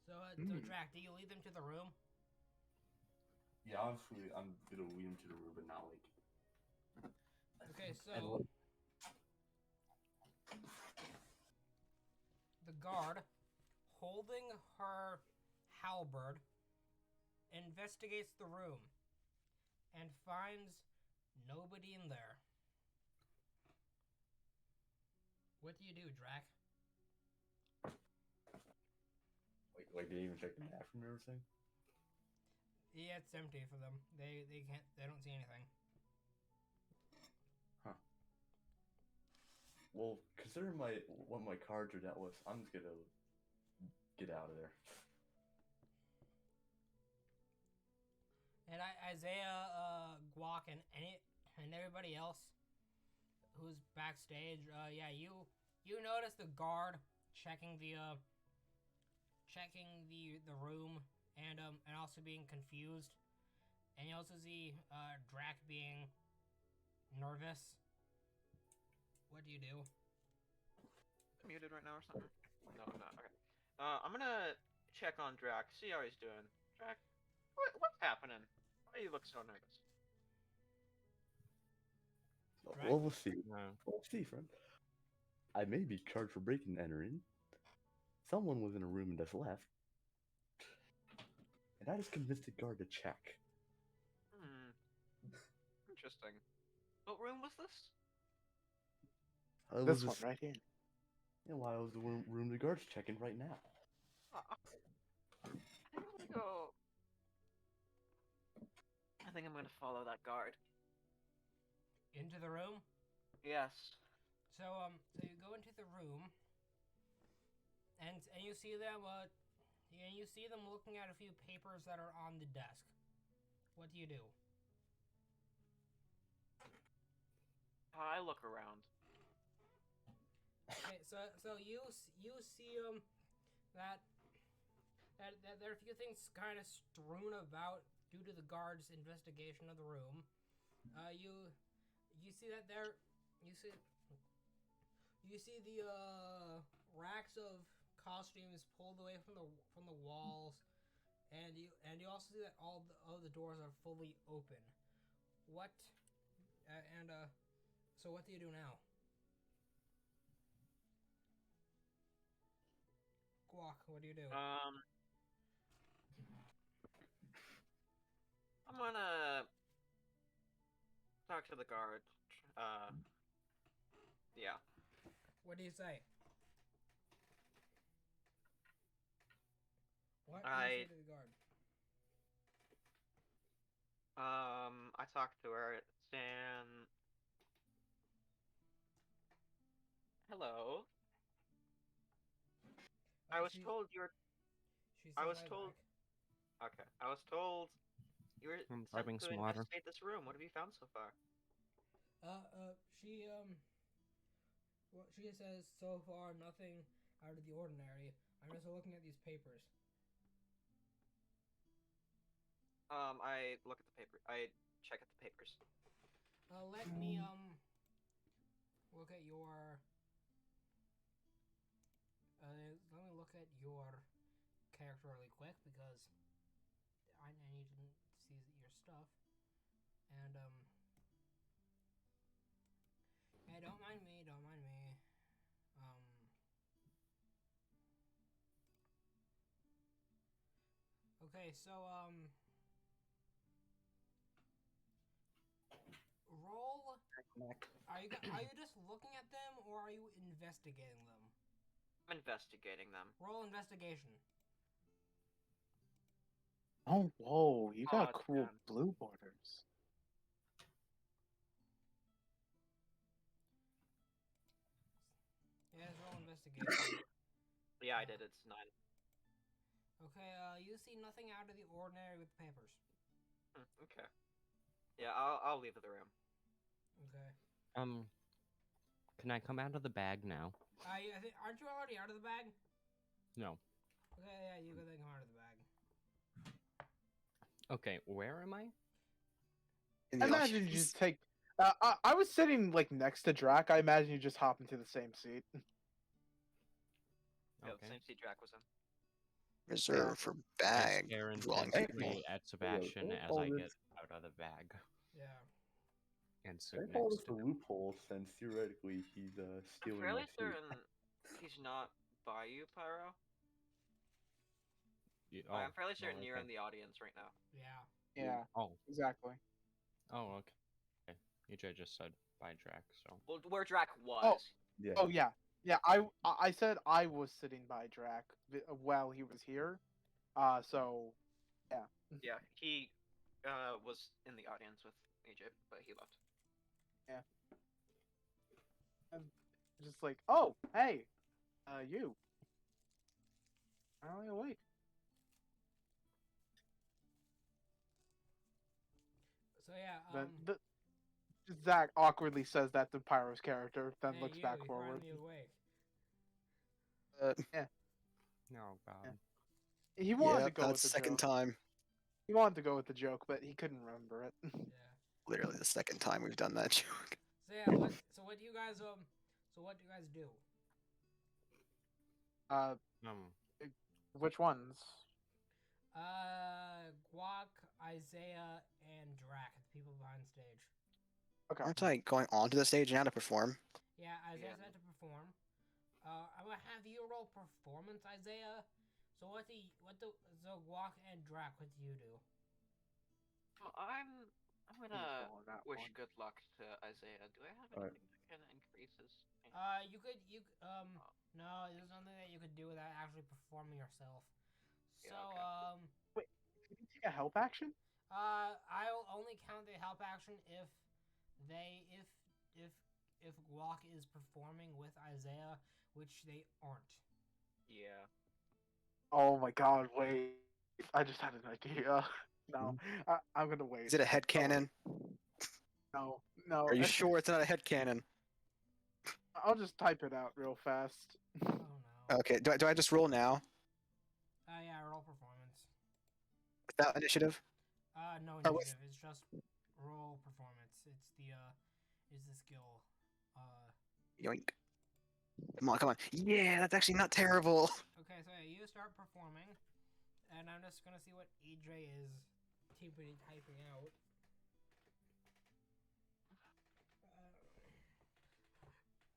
So so Drac, do you lead them to the room? Yeah, obviously I'm gonna lead him to the room, but not like. Okay, And so what- the guard, holding her halberd, investigates the room and finds nobody in there. What do you do, Drac? Like they even check the bathroom and everything. Yeah, it's empty for them. They don't see anything. Well, considering what my cards are dealt with, I'm just gonna get out of there. And Isaiah, Guac, and everybody else who's backstage, yeah, you notice the guard checking the room and also being confused, and you also see Drac being nervous. What do you do? Muted right now or something? No, I'm not. Okay. I'm gonna check on Drac, see how he's doing. Drac, what's happening? Why you look so nervous? Right. Well, we'll see. No. We'll see, friend. I may be charged for breaking and entering. Someone was in a room and just left. And I just convinced the guard to check. Interesting. What room was this? I This was one just, right here. yeah, why was the room the guard's checking right now? I'm gonna go. I think I'm gonna follow that guard. Into the room. Yes. So you go into the room, and you see them looking at a few papers that are on the desk. What do you do? I look around. Okay, so you see that there are a few things kind of strewn about due to the guard's investigation of the room. You see that you see the racks of costumes pulled away from the walls, and you also see that all the doors are fully open. what? So what do you do now? Guac, what do you do? I'm gonna talk to the guard. Yeah. What do you say? What do you say to the guard? I talked to her and hello. I was told you were. She I says was hi told. back. Okay. I was told you were I'm sent grabbing to some water. investigate this room. What have you found so far? Well, she says so far nothing out of the ordinary. I'm just looking at these papers. I look at the paper. I check at the papers. Let me look at your. Let me look at your character really quick because I need to see your stuff. And hey, don't mind me. Don't mind me. Okay, so roll. Are you just looking at them or are you investigating them? I'm investigating them. Roll investigation. Oh, whoa, you got Oh, cool damn. blue borders. Yeah, roll investigation. Yeah, I did. It's 9. Okay, you see nothing out of the ordinary with the papers. Okay. Yeah, I'll leave the room. Okay. Can I come out of the bag now? I think aren't you already out of the bag? No. Okay, yeah, you can come out of the bag. Okay, where am I? In I the imagine you office. just take. I was sitting like next to Drac. I imagine you just hop into the same seat. Yeah, Okay. the same seat Drac was in. Reserved for I bag stare dwelling people. intensely at Sebastian as I get out of the bag Yeah. and sit I call next this to a him. loophole since theoretically he's I'm stealing my fairly seat. certain he's not by you, Pyro. I'm fairly certain you're okay. in the audience right now. Yeah. Yeah, Oh, exactly. oh, okay. EJ just said bye, Drac, so. Well, where Drac was. Yeah. Oh yeah, yeah. I said I was sitting by Drac while he was here. So yeah. Yeah, he was in the audience with AJ, but he left. Just like, oh, hey, you. Finally awake. So yeah, Then Zach awkwardly says that to Pyro's character, then hey, looks you, back you're forward. finally awake. Oh, God. Yeah. He wanted Yeah, to go with that's the the second joke. time. He wanted to go with the joke, but he couldn't remember it. Yeah. Literally the second time we've done that joke. So yeah, what do you guys do? Which ones? Guac, Isaiah, and Drac, the people behind stage. Okay. Aren't I going onto the stage now to perform? Yeah, Isaiah's Yeah. had to perform. I'm gonna have you roll performance, Isaiah. So so Guac and Drac, what do you do? Well, I'm He's gonna rolling that wish one. good luck to Isaiah. Do I have Alright. anything that can increase his? No, there's nothing that you could do without actually performing yourself. So, Yeah, Did he take a help action? I'll only count the help action if Guac is performing with Isaiah, which they aren't. Yeah. Oh my god, wait. I just had an idea. No, I'm gonna wait. Is it a headcanon? No. Are you sure it's not a headcanon? I'll just type it out real fast. Oh no. Okay, do I just roll now? Yeah, roll performance. Without initiative? No Oh, wait. initiative. It's just roll performance. It's the skill. Yoink. Come on. Yeah, that's actually not terrible. Okay, so yeah, you start performing, and I'm just gonna see what EJ is typing out.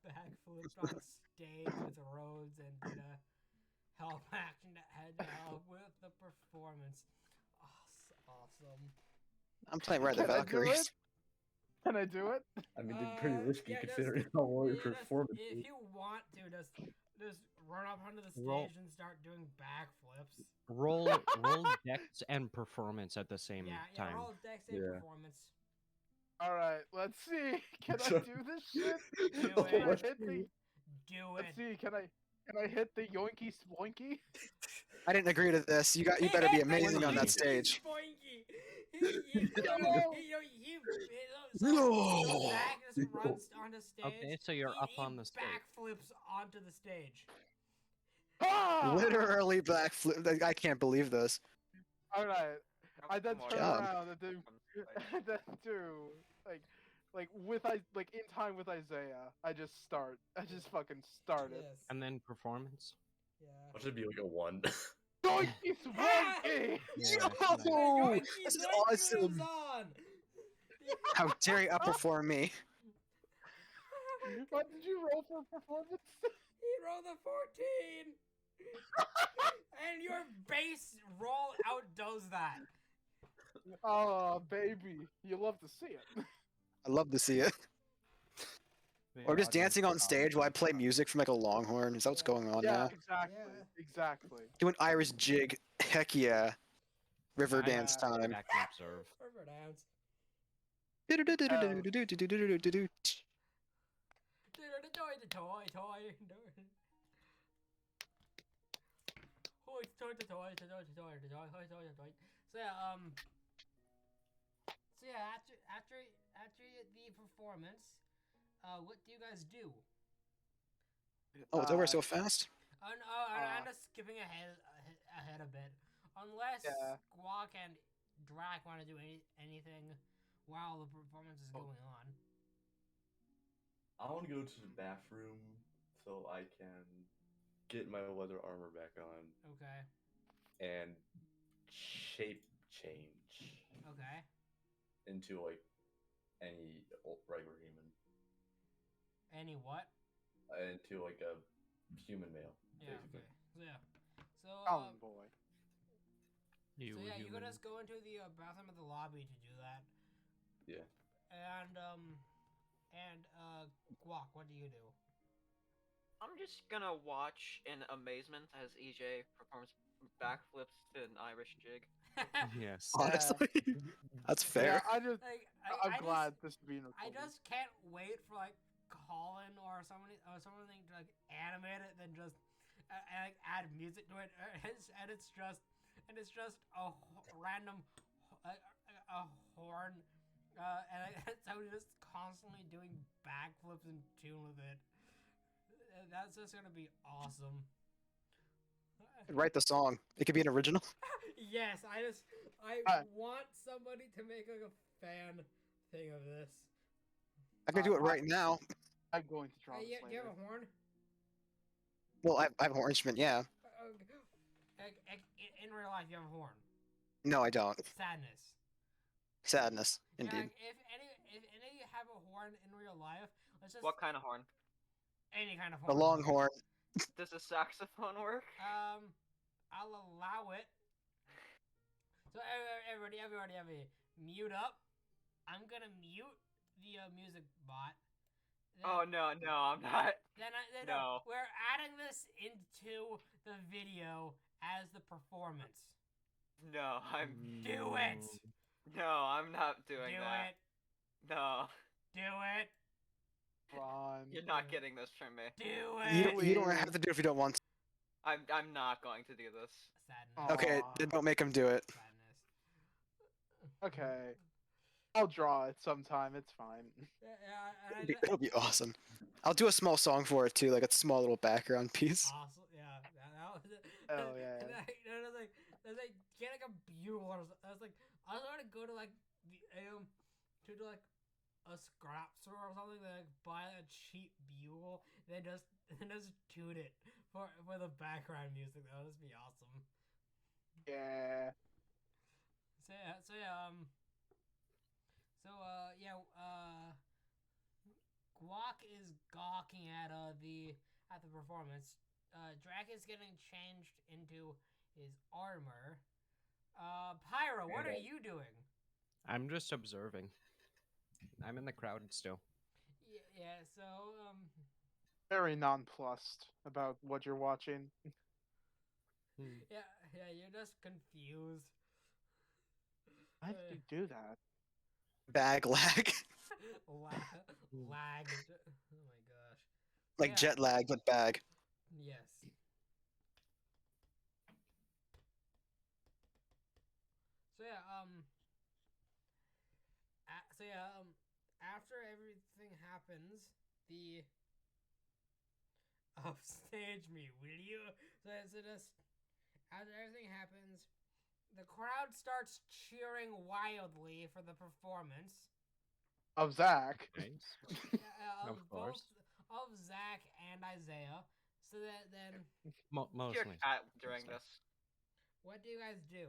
backflipped on stage with Rhodes and did a help action that had to help with the performance. Awesome. I'm playing Ride the Can I do Valkyries. it? Can I do it? I mean, it's pretty risky yeah, considering how well your yeah, performance if is. you want to, just run up onto the stage Roll- and start doing backflips. Roll dex and performance at the same Yeah, time. roll dex and Yeah. performance. All right, let's see. Can I So- do this shit? Do Oh, it. Can I let's hit see. the? Do Let's it. see. Can I hit the yoinky sploinky? I didn't agree to this. You better be amazing on that stage. Boinky. No. Zach just runs onto stage. Okay, so you're up on the stage. Backflips onto the stage. Ah! Literally backflip. I can't believe this. All right. I then Come on, turn job. around and do, and then do like in time with Isaiah. I just fucking started. Yes. And then performance. Yeah. What should be like a 1? Yoinky sploinky! Yeah, Yo, Yoinky, this is Yoinky awesome. moves on. How dare you outperform me? What did you roll for performance? He rolled a 14. And your base roll outdoes that. Oh, baby, you love to see it. I love to see it. Or just dancing on stage while I play music from like a longhorn. Is that what's going on Yeah, now? exactly, Yeah. exactly. Do an Irish jig. Heck yeah. River I- dance time. Back and observe. River dance. So yeah, after the performance, what do you guys do? Oh, it's over so fast? I'm just skipping ahead a bit. Unless Yeah. Squawk and Drac want to do anything while the performance is going on. I want to go to the bathroom so I can get my leather armor back on Okay. and shape change Okay. into like any regular human, Any what? into like a human male. Yeah. basically. Okay. So yeah. So Colin boy. You so yeah, you human. could just go into the bathroom at the lobby to do that. Yeah. And Guac, what do you do? I'm just gonna watch in amazement as EJ performs backflips to an Irish jig. Yes. Honestly? That's fair. Yeah, Like, I'm I glad Just, this is being I recorded. just can't wait for like Colin or something to like animate it, then just and, like add music to it, and it's just a random a horn, and so just constantly doing backflips in tune with it. That's just gonna be awesome. Write the song. It could be an original. Yes, I Uh, want somebody to make like a fan thing of this. I could do it right now. I'm going to draw Hey, this do you have later. a horn? Well, I have an instrument, yeah. In real life, you have a horn. No, I don't. Sadness. Sadness, Yeah, indeed. if any of you have a horn in real life, let's just What kind of horn? any kind of The horn. longhorn. Does a saxophone work? I'll allow it. So everybody, mute up. I'm gonna mute the music bot. Then, Oh no, I'm not. Then no. we're adding this into the video as the performance. No, I'm Do it. no, I'm not doing Do that. it. No, Do it. Ron. you're not getting this from me. Do You it. don't have to do it if you don't want to. I'm not going to do this. Sadness. Okay, Aw. then don't make him do it. Sadness. Okay. I'll draw it sometime. It's fine. Yeah, It'll be awesome. I'll do a small song for it too, like a small little background piece. awesome. Yeah, that was it. Hell yeah. And I was like, get like a bugle or something. I was gonna go to like the to do like a scrap store or something, like buy a cheap bugle, then just tune it for the background music. That would just be awesome. Yeah. So yeah, Guac is gawking at the performance. Drac is getting changed into his armor. Pyro, what are you doing? I'm just observing. I'm in the crowd still. Yeah. So Very nonplussed about what you're watching. yeah, you're just confused. Why did you do that? Bag lag. Lag. Oh my gosh. Like Yeah. jet lag, but bag. Yes. So yeah, after everything happens, the upstage me, will you? So just after everything happens, the crowd starts cheering wildly for the performance. Of Zach. Nice. Of Of course. both of Zach and Isaiah. So that then, Mo- Your mostly. cat during stuff. this. what do you guys do?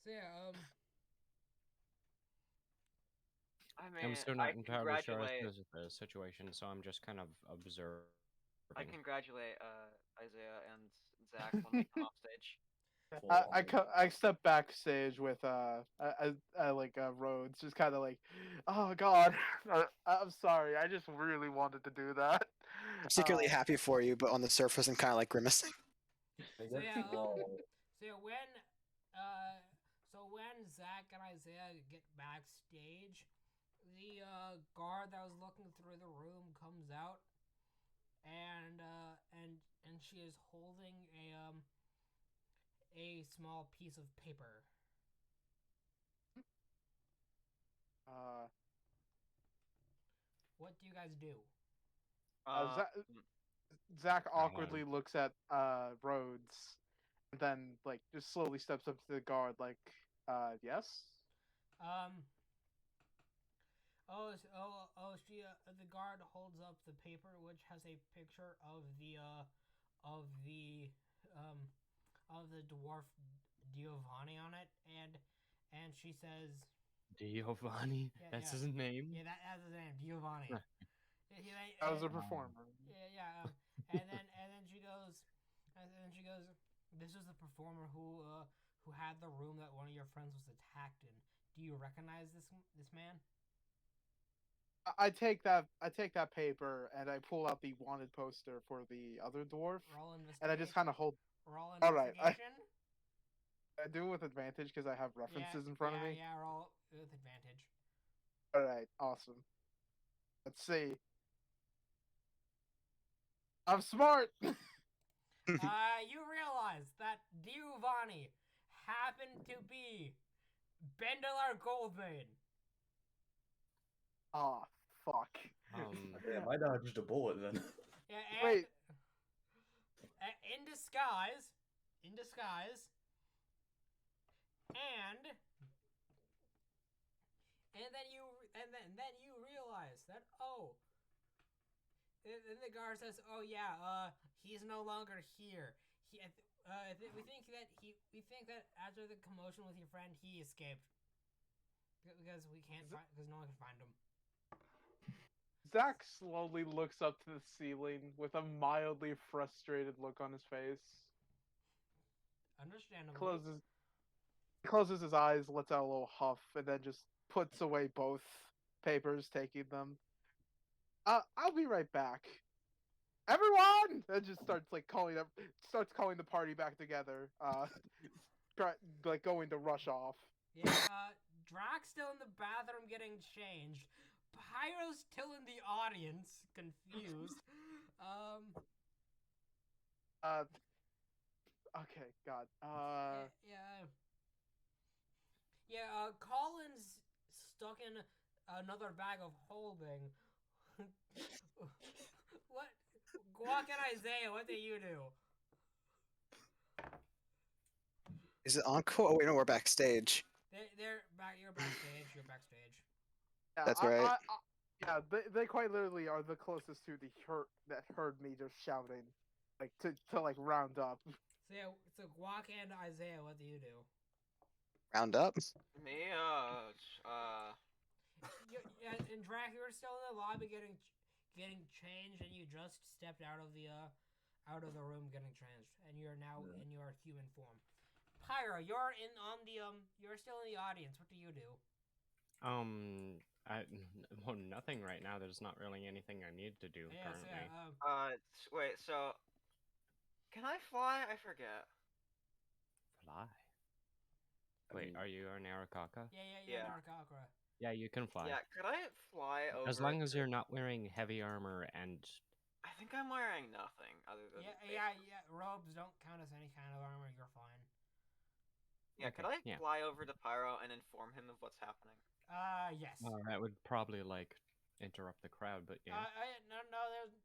So yeah, I mean, I'm still I not entirely sure congratulate. as to the situation, so I'm just kind of observing. I congratulate Isaiah and Zach when they come off stage. I step backstage with Rhodes, just kind of like, oh god, I'm sorry, I just really wanted to do that. Secretly happy for you, but on the surface I'm kind of like grimacing. I So guess yeah, well, so when Zach and Isaiah get backstage, the guard that was looking through the room comes out, and she is holding a small piece of paper. What do you guys do? Zach awkwardly looks at Rhodes, and then like just slowly steps up to the guard, like, yes. The guard holds up the paper, which has a picture of the dwarf Giovanni on it, and she says, Giovanni? Yeah, That's yeah. his name? yeah, that's his name, Giovanni. I was a performer. Yeah. And then she goes, this is the performer who had the room that one of your friends was attacked in. Do you recognize this man? I take that paper and I pull out the wanted poster for the other dwarf, Roll investigation. and I just kind of hold. Roll All right, investigation. I do it with advantage because I have references in front of me. Yeah, roll with advantage. All right, awesome. Let's see. I'm smart. You realize that Giovanni happened to be Bendelar Goldbane. Oh, fuck. damn, I dodged a bullet then. Yeah, and Wait. In disguise, and then you realize that and the guard says, "Oh yeah, he's no longer here. We think that after the commotion with your friend, he escaped because no one can find him." Zach slowly looks up to the ceiling with a mildly frustrated look on his face. Understandably. Closes his eyes, lets out a little huff, and then just puts away both papers, taking them. I'll be right back. Everyone! And just starts calling the party back together. Going to rush off. Yeah, Drax still in the bathroom getting changed. Pyro's still in the audience, confused. Okay, God. Colin's stuck in another bag of holding. What? Guac and Isaiah, what do you do? Is it encore? Oh wait, no, we're backstage. They're back. You're backstage. Yeah, That's right. They quite literally are the closest to the that heard me just shouting, to round up. So Guac and Isaiah, what do you do? Round up. Me, Yeah, and Drac, you were still in the lobby getting changed, and you just stepped out of the room getting changed, and you're now in your human form. Pyra, you're you're still in the audience. What do you do? Well, nothing right now. There's not really anything I need to do Yeah, so, currently. wait, so, can I fly? I forget. Fly. I Wait, mean- are you an Arakaka? yeah, Yeah. Narakakra. Yeah, you can fly. Yeah, could I fly over? As long as you're not wearing heavy armor and I think I'm wearing nothing other than. Yeah. Robes don't count as any kind of armor. You're fine. Yeah, could I yeah. fly over to Pyro and inform him of what's happening? Yes. That would probably like interrupt the crowd, but yeah. No.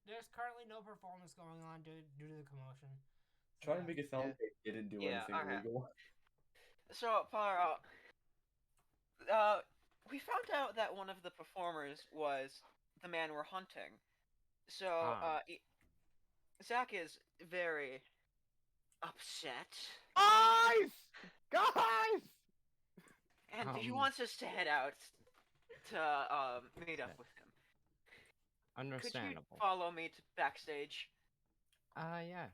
There's currently no performance going on due to the commotion. Trying to make it sound like I didn't do Yeah, anything okay. illegal. So, Pyro, we found out that one of the performers was the man we're hunting. So, Zach is very upset, Guys! and he wants us to head out to meet up with him. Understandable. Could you follow me to backstage? Yeah.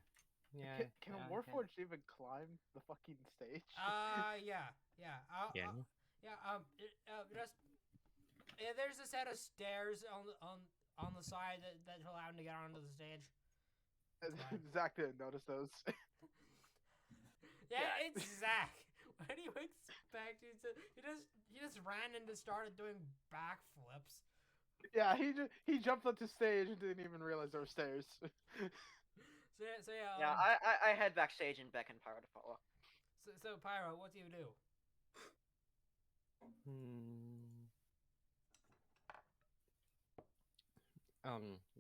Yeah. Can yeah, a Warforged even climb the fucking stage? Yeah. There's a set of stairs on the side that allow him to get onto the stage. Zach didn't notice those. Yeah, it's Zach. What do you expect? He just ran and just started doing backflips. Yeah, he jumped onto stage and didn't even realize there were stairs. So yeah. Yeah, I head backstage and beckon Pyro to follow. So Pyro, what do you do?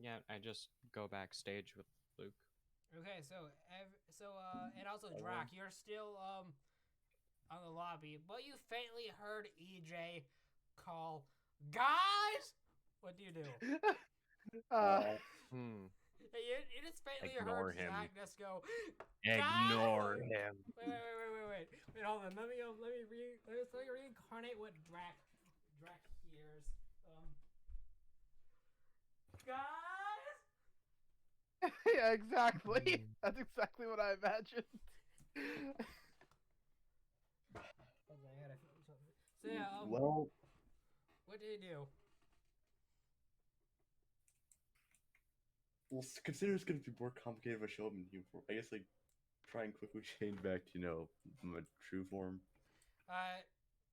Yeah, I just go backstage with Luke. Okay, and also Drac, you're still on the lobby, but you faintly heard EJ call, "Guys!" What do you do? You just faintly Ignore heard him. Zach just go, Ignore "Guys!" him. Wait. Hold on. Let me reincarnate what Drac hears. Guys. Yeah, exactly. That's exactly what I imagined. So yeah, Well, what do you do? consider it's gonna be more complicated of a show than you. I guess like try and quickly change back to my true form.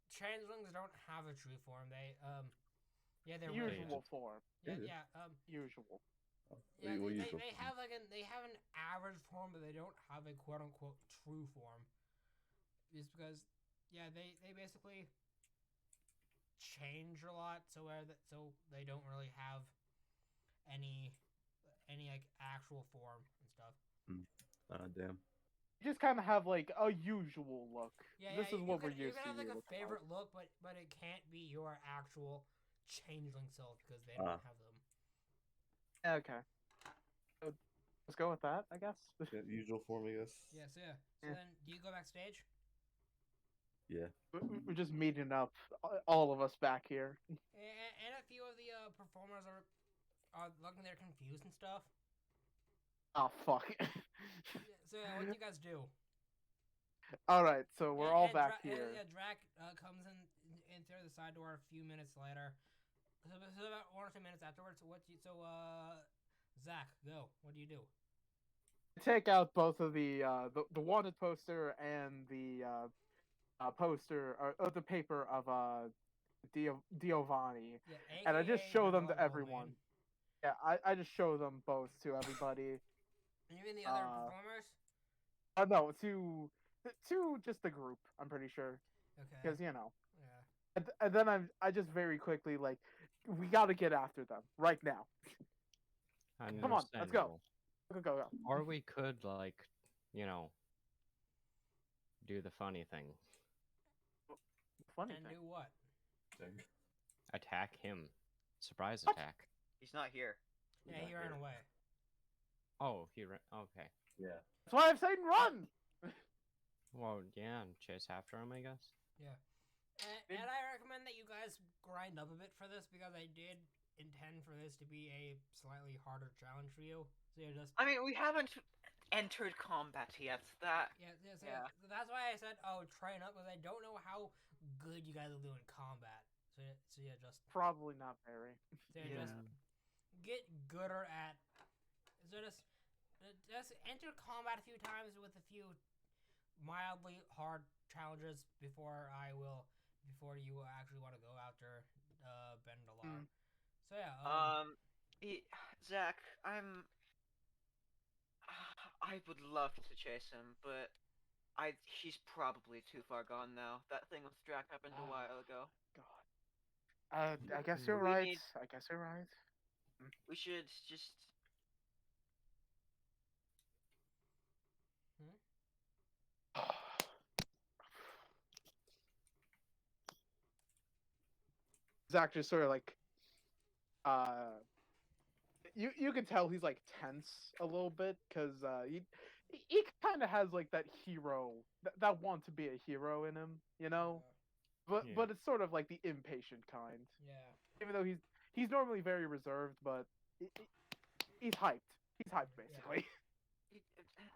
Changelings don't have a true form. They're Usual form. Yeah. Usual. Yeah, Well, they usual have they have an average form, but they don't have a quote unquote true form. Just because, they basically change a lot, so they don't really have any like actual form and stuff. Damn. You just kind of have like a usual look. Yeah, this is what we're you used can to. have like a looking like. favorite look, but it can't be your actual changeling self because they don't have them. Okay. So, let's go with that, I guess. Yeah, usual form, I guess. Yeah. So then, do you go backstage? Yeah. We're just meeting up, all of us back here. And a few of the performers are looking there confused and stuff. Oh fuck. So what do you guys do? All right, so we're all back here. Drac comes in through the side door a few minutes later. So about 1 or 2 minutes afterwards. Zach, go. What do you do? Take out both of the wanted poster and the poster or the paper of Giovanni, and I just show them to everyone. Yeah, I just show them both to everybody. You mean the other performers? No, to just the group. I'm pretty sure. Okay. Because Yeah. And then I just very quickly we got to get after them right now. Come on, let's go. Go. Or we could do the funny thing. Funny and thing. do what? Attack him. Surprise What? attack. He's not here. Yeah, he ran away. Oh, he ran. Okay. Yeah. That's why I'm saying run. Well, yeah, chase after him, I guess. And I recommend that you guys grind up a bit for this because I did intend for this to be a slightly harder challenge for you. So you're just I mean, we haven't entered combat yet. That so that's why I said train up because I don't know how good you guys will do in combat. So yeah, just Probably not very. just get gooder at. So just enter combat a few times with a few mildly hard challenges before you actually want to go after Bendalar. So yeah. Zach, I would love to chase him, but he's probably too far gone now. That thing with Drac happened a while ago. God. I guess you're We right. need- I guess you're right. We should just. Zach just sort of like, you can tell he's like tense a little bit because he kind of has like that hero that want to be a hero in him, you know. But it's sort of like the impatient kind. Yeah. Even though he's normally very reserved, but he's hyped. He's hyped basically.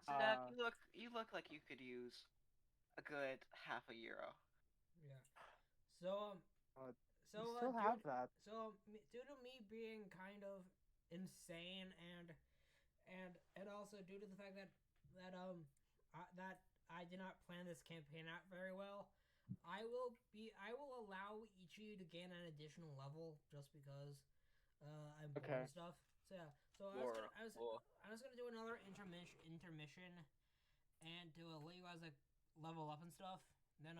Zach, you look like you could use a good half a euro. Yeah. So You still have that. So due to me being kind of insane and also due to the fact that I did not plan this campaign out very well, I will allow each of you to gain an additional level just because I'm bored and stuff. So yeah. So I was gonna do another intermission and to let you guys like level up and stuff. Then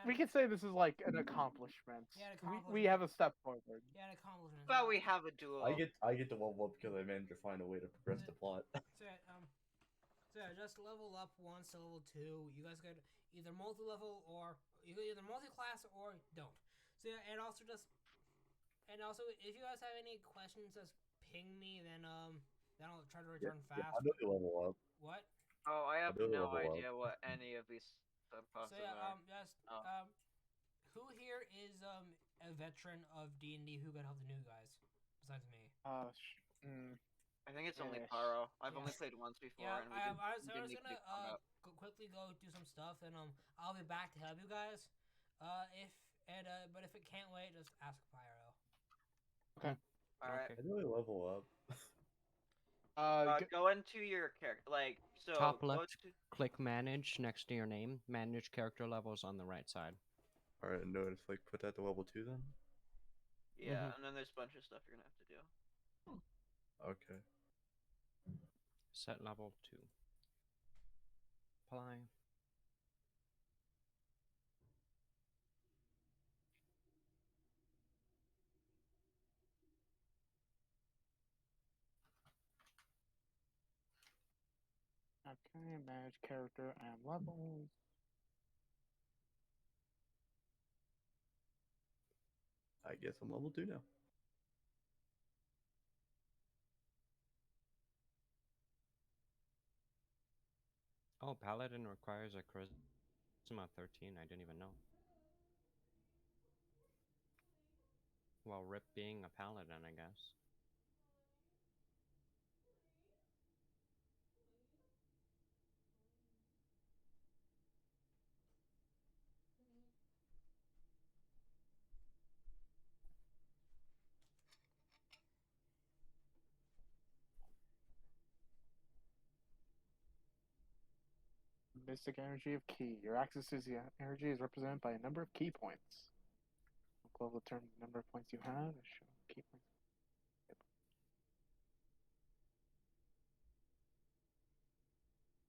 we could say this is like an accomplishment. Yeah, we have a step forward. Yeah, an accomplishment. But we have a duel. I get to level up because I managed to find a way to progress the plot. So yeah, just level up once to level 2. You guys could either multi-level or you could either multi-class or don't. So yeah, and also if you guys have any questions, just ping me. Then I'll try to return fast. Yeah, I know you level up. What? Oh, I have don't no level up. idea what any of these subclasses So yeah, are. who here is a veteran of D&D who could help the new guys besides me? I think it's only Yes. Paro. I've Yeah. only played once before, Yeah, and I was didn't gonna even combat. quickly go do some stuff, and I'll be back to help you guys. But if it can't wait, just ask Pyro. Okay. All right. I know you level up. Go into your character, like so. Top go left, to- click manage next to your name. Manage character levels on the right side. Alright, no, just like put that to level 2 then? Yeah, and then there's a bunch of stuff you're gonna have to do. Okay. Set level 2. Apply. Okay, manage character and levels. I guess I'm level 2 now. Oh, Paladin requires a Charisma 13. I didn't even know. Well, Rip being a Paladin, I guess. Mystic energy of key. Your access to the energy is represented by a number of key points. Global term number of points you have. Show key points.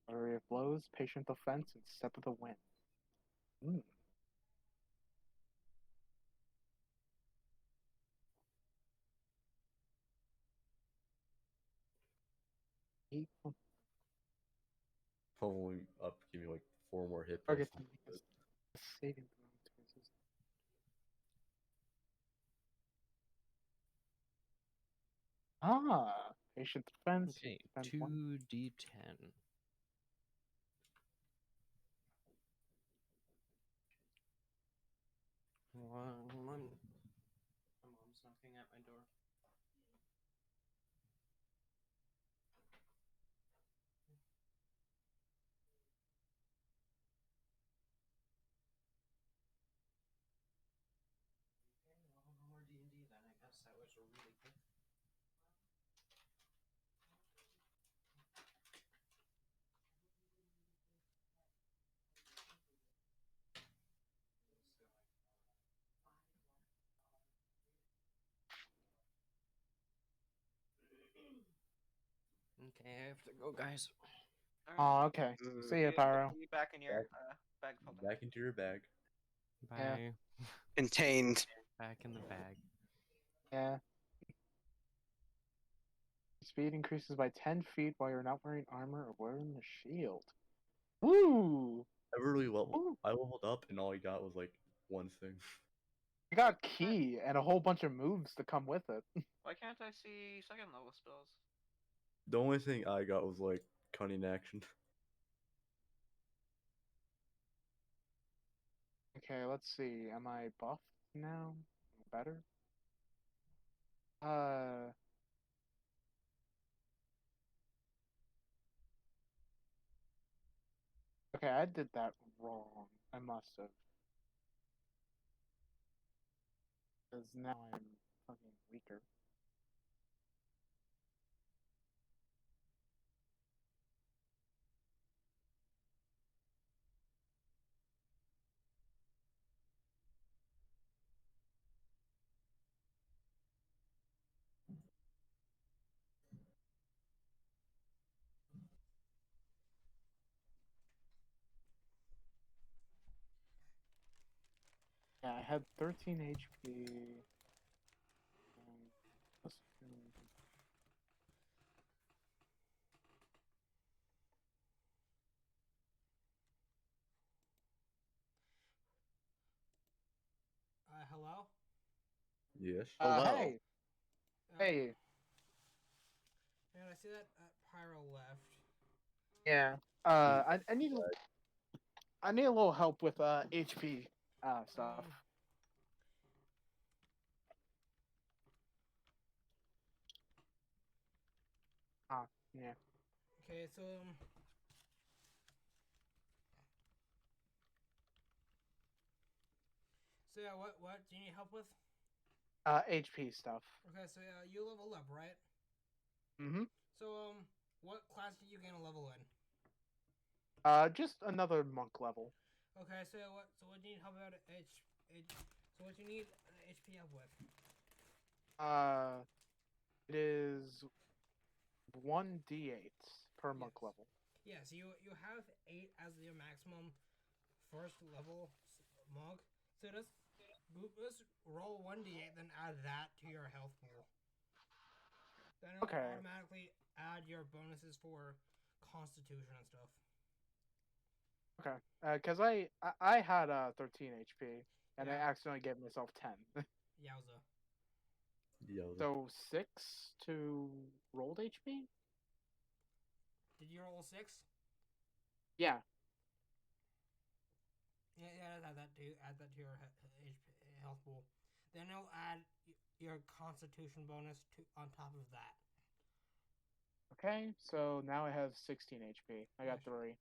Flurry of blows, patient offense, and step of the wind. Leveling up, give me like 4 more hit Target points. saving patient defense. Okay, defense 1. 2d10. My mom's knocking at my door. Okay, no more D&D then. I guess that was really quick. Okay, I have to go, guys. Oh, okay. See ya, Pyro. Be back in your bag. Back into your bag. Yeah. Bye. Contained. Back in the bag. Yeah. Speed increases by 10 feet while you're not wearing armor or wearing a shield. Woo! I really Ooh. I leveled up and all I got was like one thing. I got key and a whole bunch of moves to come with it. Why can't I see second level spells? The only thing I got was like cunning action. Okay, let's see. Am I buffed now? Better? Okay, I did that wrong. I must have. Because now I'm fucking weaker. Yeah, I had 13 HP. Plus 2. Hello? Yes. Hey! Hey! And I see that Pyro left. Yeah. I need I need a little help with HP stuff. Yeah. Okay, so so yeah, what do you need help with? HP stuff. Okay, so you leveled up, right? Mm-hmm. So what class did you gain a level in? Just another monk level. Okay, so what do you need help out so what do you need HP help with? It is 1d8 per monk Yes. level. Yeah, so you have 8 as your maximum first level monk. So just roll 1d8, then add that to your health pool. Then it'll Okay. automatically add your bonuses for constitution and stuff. Okay. Because I had 13 HP and I Yeah. accidentally gave myself 10. Yowza. Yeah. So 6 to rolled HP? Did you roll 6? Yeah. Yeah, add that to your health pool. Then it'll add your constitution bonus on top of that. Okay, so now I have 16 HP. I got 3.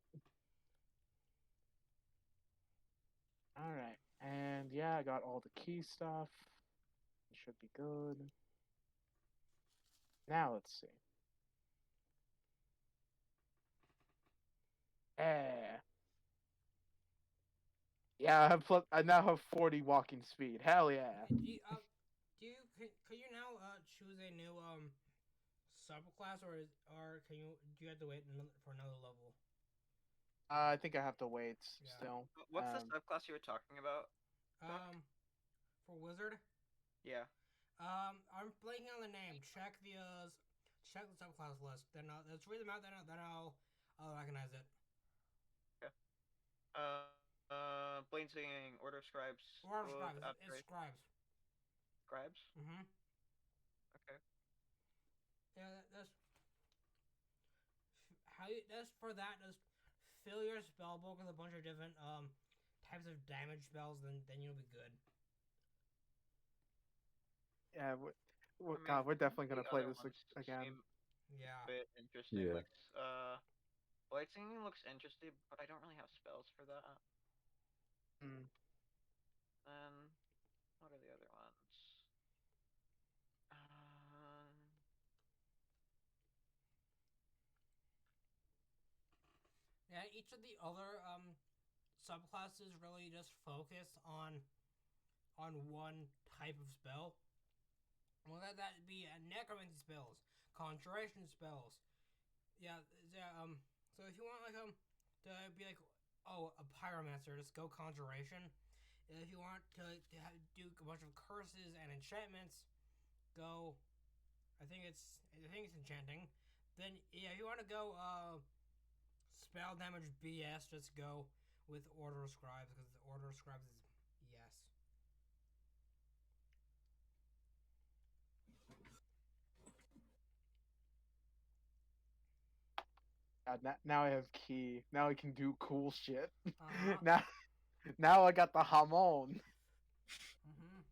Alright. And yeah, I got all the key stuff. It should be good. Now let's see. Yeah, I now have 40 walking speed. Hell yeah. Could you now choose a new subclass, or do you have to wait for another level? I think I have to wait Yeah. still. What's the subclass you were talking about? For wizard? Yeah. I'm blanking on the name. Check the subclass list. Then let's read them out. Then I'll recognize it. Okay. Blaine singing Order of Scribes. Order of Scribes. It's Scribes. Scribes? Mm-hmm. Okay. Yeah, that's for that. Just fill your spell book with a bunch of different types of damage spells. Then you'll be good. Yeah, I mean, God, we're definitely gonna the play other this ones again. seem Yeah. a bit interesting. Yeah. Like, Light Singing looks interesting, but I don't really have spells for that. Mm. And what are the other ones? Um, Yeah, each of the other subclasses really just focus on one type of spell. Well, that'd be necromancy spells, conjuration spells. Yeah, So if you want like to be like, oh, a pyromancer, just go conjuration. If you want do a bunch of curses and enchantments, go. I think it's enchanting. Then yeah, if you want to go spell damage BS, just go with Order of Scribes because the Order of Scribes is yes. God, now I have key. Now I can do cool shit. Uh-huh. now I got the hamon. Mm-hmm.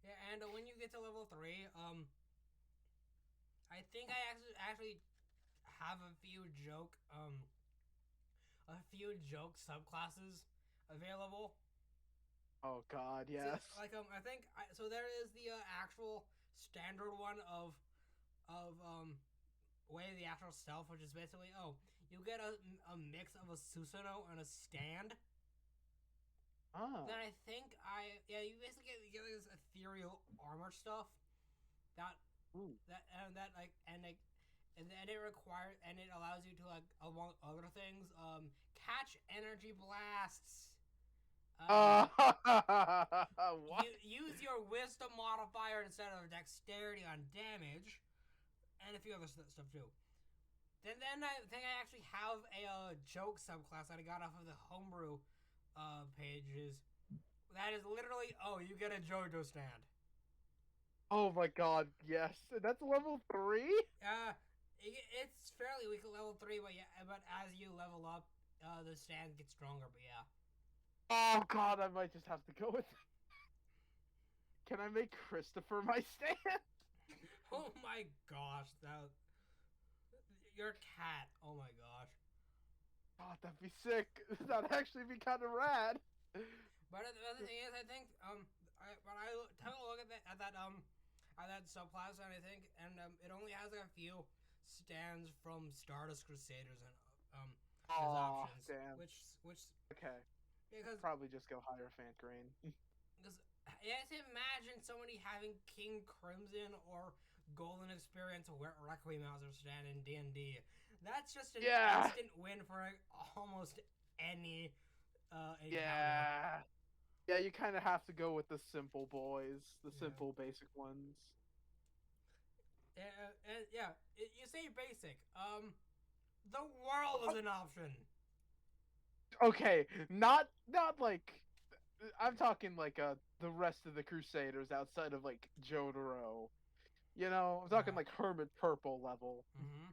Yeah, and when you get to level 3, I think I actually have a few joke subclasses available. Oh God, yes. So, like I think so there is the actual standard one of way the actual self, which is basically you get a mix of a Susanoo and a stand. Oh. Then I think you basically get this ethereal armor stuff that Ooh. and it requires and it allows you to like among other things catch energy blasts. What? Use your wisdom modifier instead of dexterity on damage, and a few other stuff too. Then I think I actually have a joke subclass that I got off of the homebrew pages. That is literally you get a JoJo stand. Oh my God, yes. That's level 3? It's fairly weak at level 3, but as you level up, the stand gets stronger. But yeah. Oh God, I might just have to go with it. Can I make Christopher my stand? Oh my gosh, your cat. Oh my gosh. Oh, that'd be sick. That'd actually be kind of rad. But the other thing is, I think when I take a look at that subclass, and I think it only has like a few stands from Stardust Crusaders and as options. Damn. Which Okay. because Probably just go Hierophant Green. Because yes, imagine somebody having King Crimson or Golden Experience Requiem as their stand in D&D. That's just an instant win for like, almost any encounter. Yeah, you kind of have to go with the simple boys, the simple basic ones. You say basic. The world is an option. Okay, not like I'm talking like the rest of the Crusaders outside of like Jotaro. You know, I'm talking like Hermit Purple level. Mm-hmm.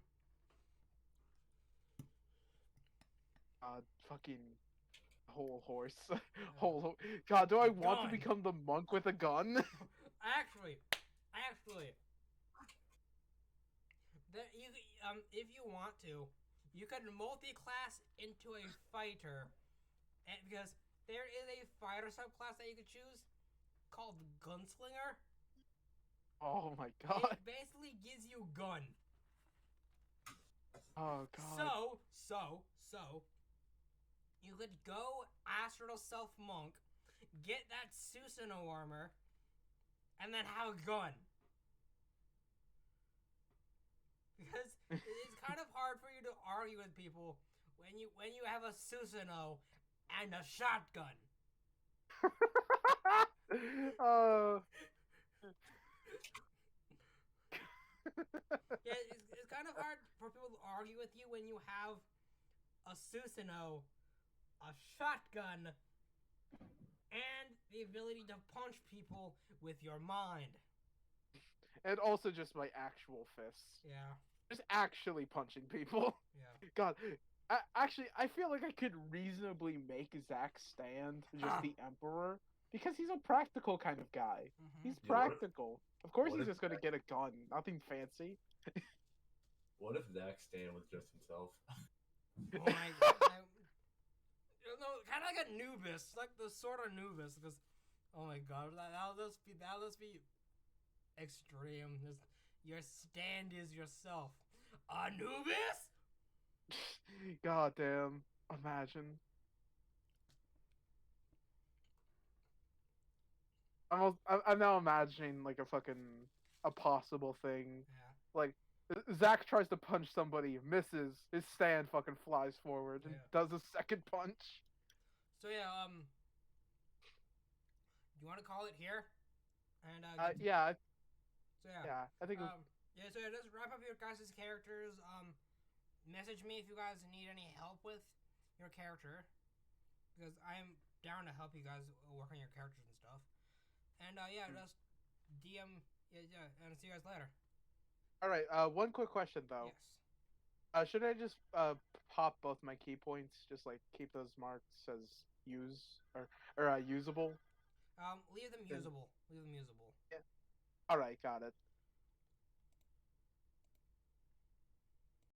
Fucking whole horse. God, do I want to become the monk with a gun? Actually, if you want to, you could multi-class into a fighter, because there is a fighter subclass that you could choose called Gunslinger. Oh my God! It basically gives you gun. Oh God! So you could go Astral Self Monk, get that Susanoo armor, and then have a gun. Because it's kind of hard for you to argue with people when you have a Susanoo and a shotgun. Yeah, it's kind of hard for people to argue with you when you have a Susanoo, a shotgun, and the ability to punch people with your mind. And also just my actual fists. Yeah. Just actually punching people. Yeah. God. Actually, I feel like I could reasonably make Zack stand, just the Emperor, Because he's a practical kind of guy. Mhm. He's Yeah, what if- practical. Of course, what he's if just gonna get a gun. Nothing fancy. What if Zach Stan was just himself? Oh my god. No, kind of like a Nubis, like the sort of Nubis, because, oh my god, that'll just be extreme. Just, your stand is yourself. Anubis? God damn. Imagine. I'm now imagining like a possible thing. Yeah. Like Zach tries to punch somebody, misses, his stand fucking flies forward and Yeah. does a second punch. So yeah, you want to call it here? And Yeah, So yeah. yeah. I think Yeah. So yeah, just wrap up your guys' characters. Message me if you guys need any help with your character, because I am down to help you guys work on your characters and stuff. And yeah, just DM. Yeah, and see you guys later. all right. One quick question though. Yes. Should I just pop both my key points? Just like keep those marks as usable. Leave them Then- usable. Leave them usable. All right, got it.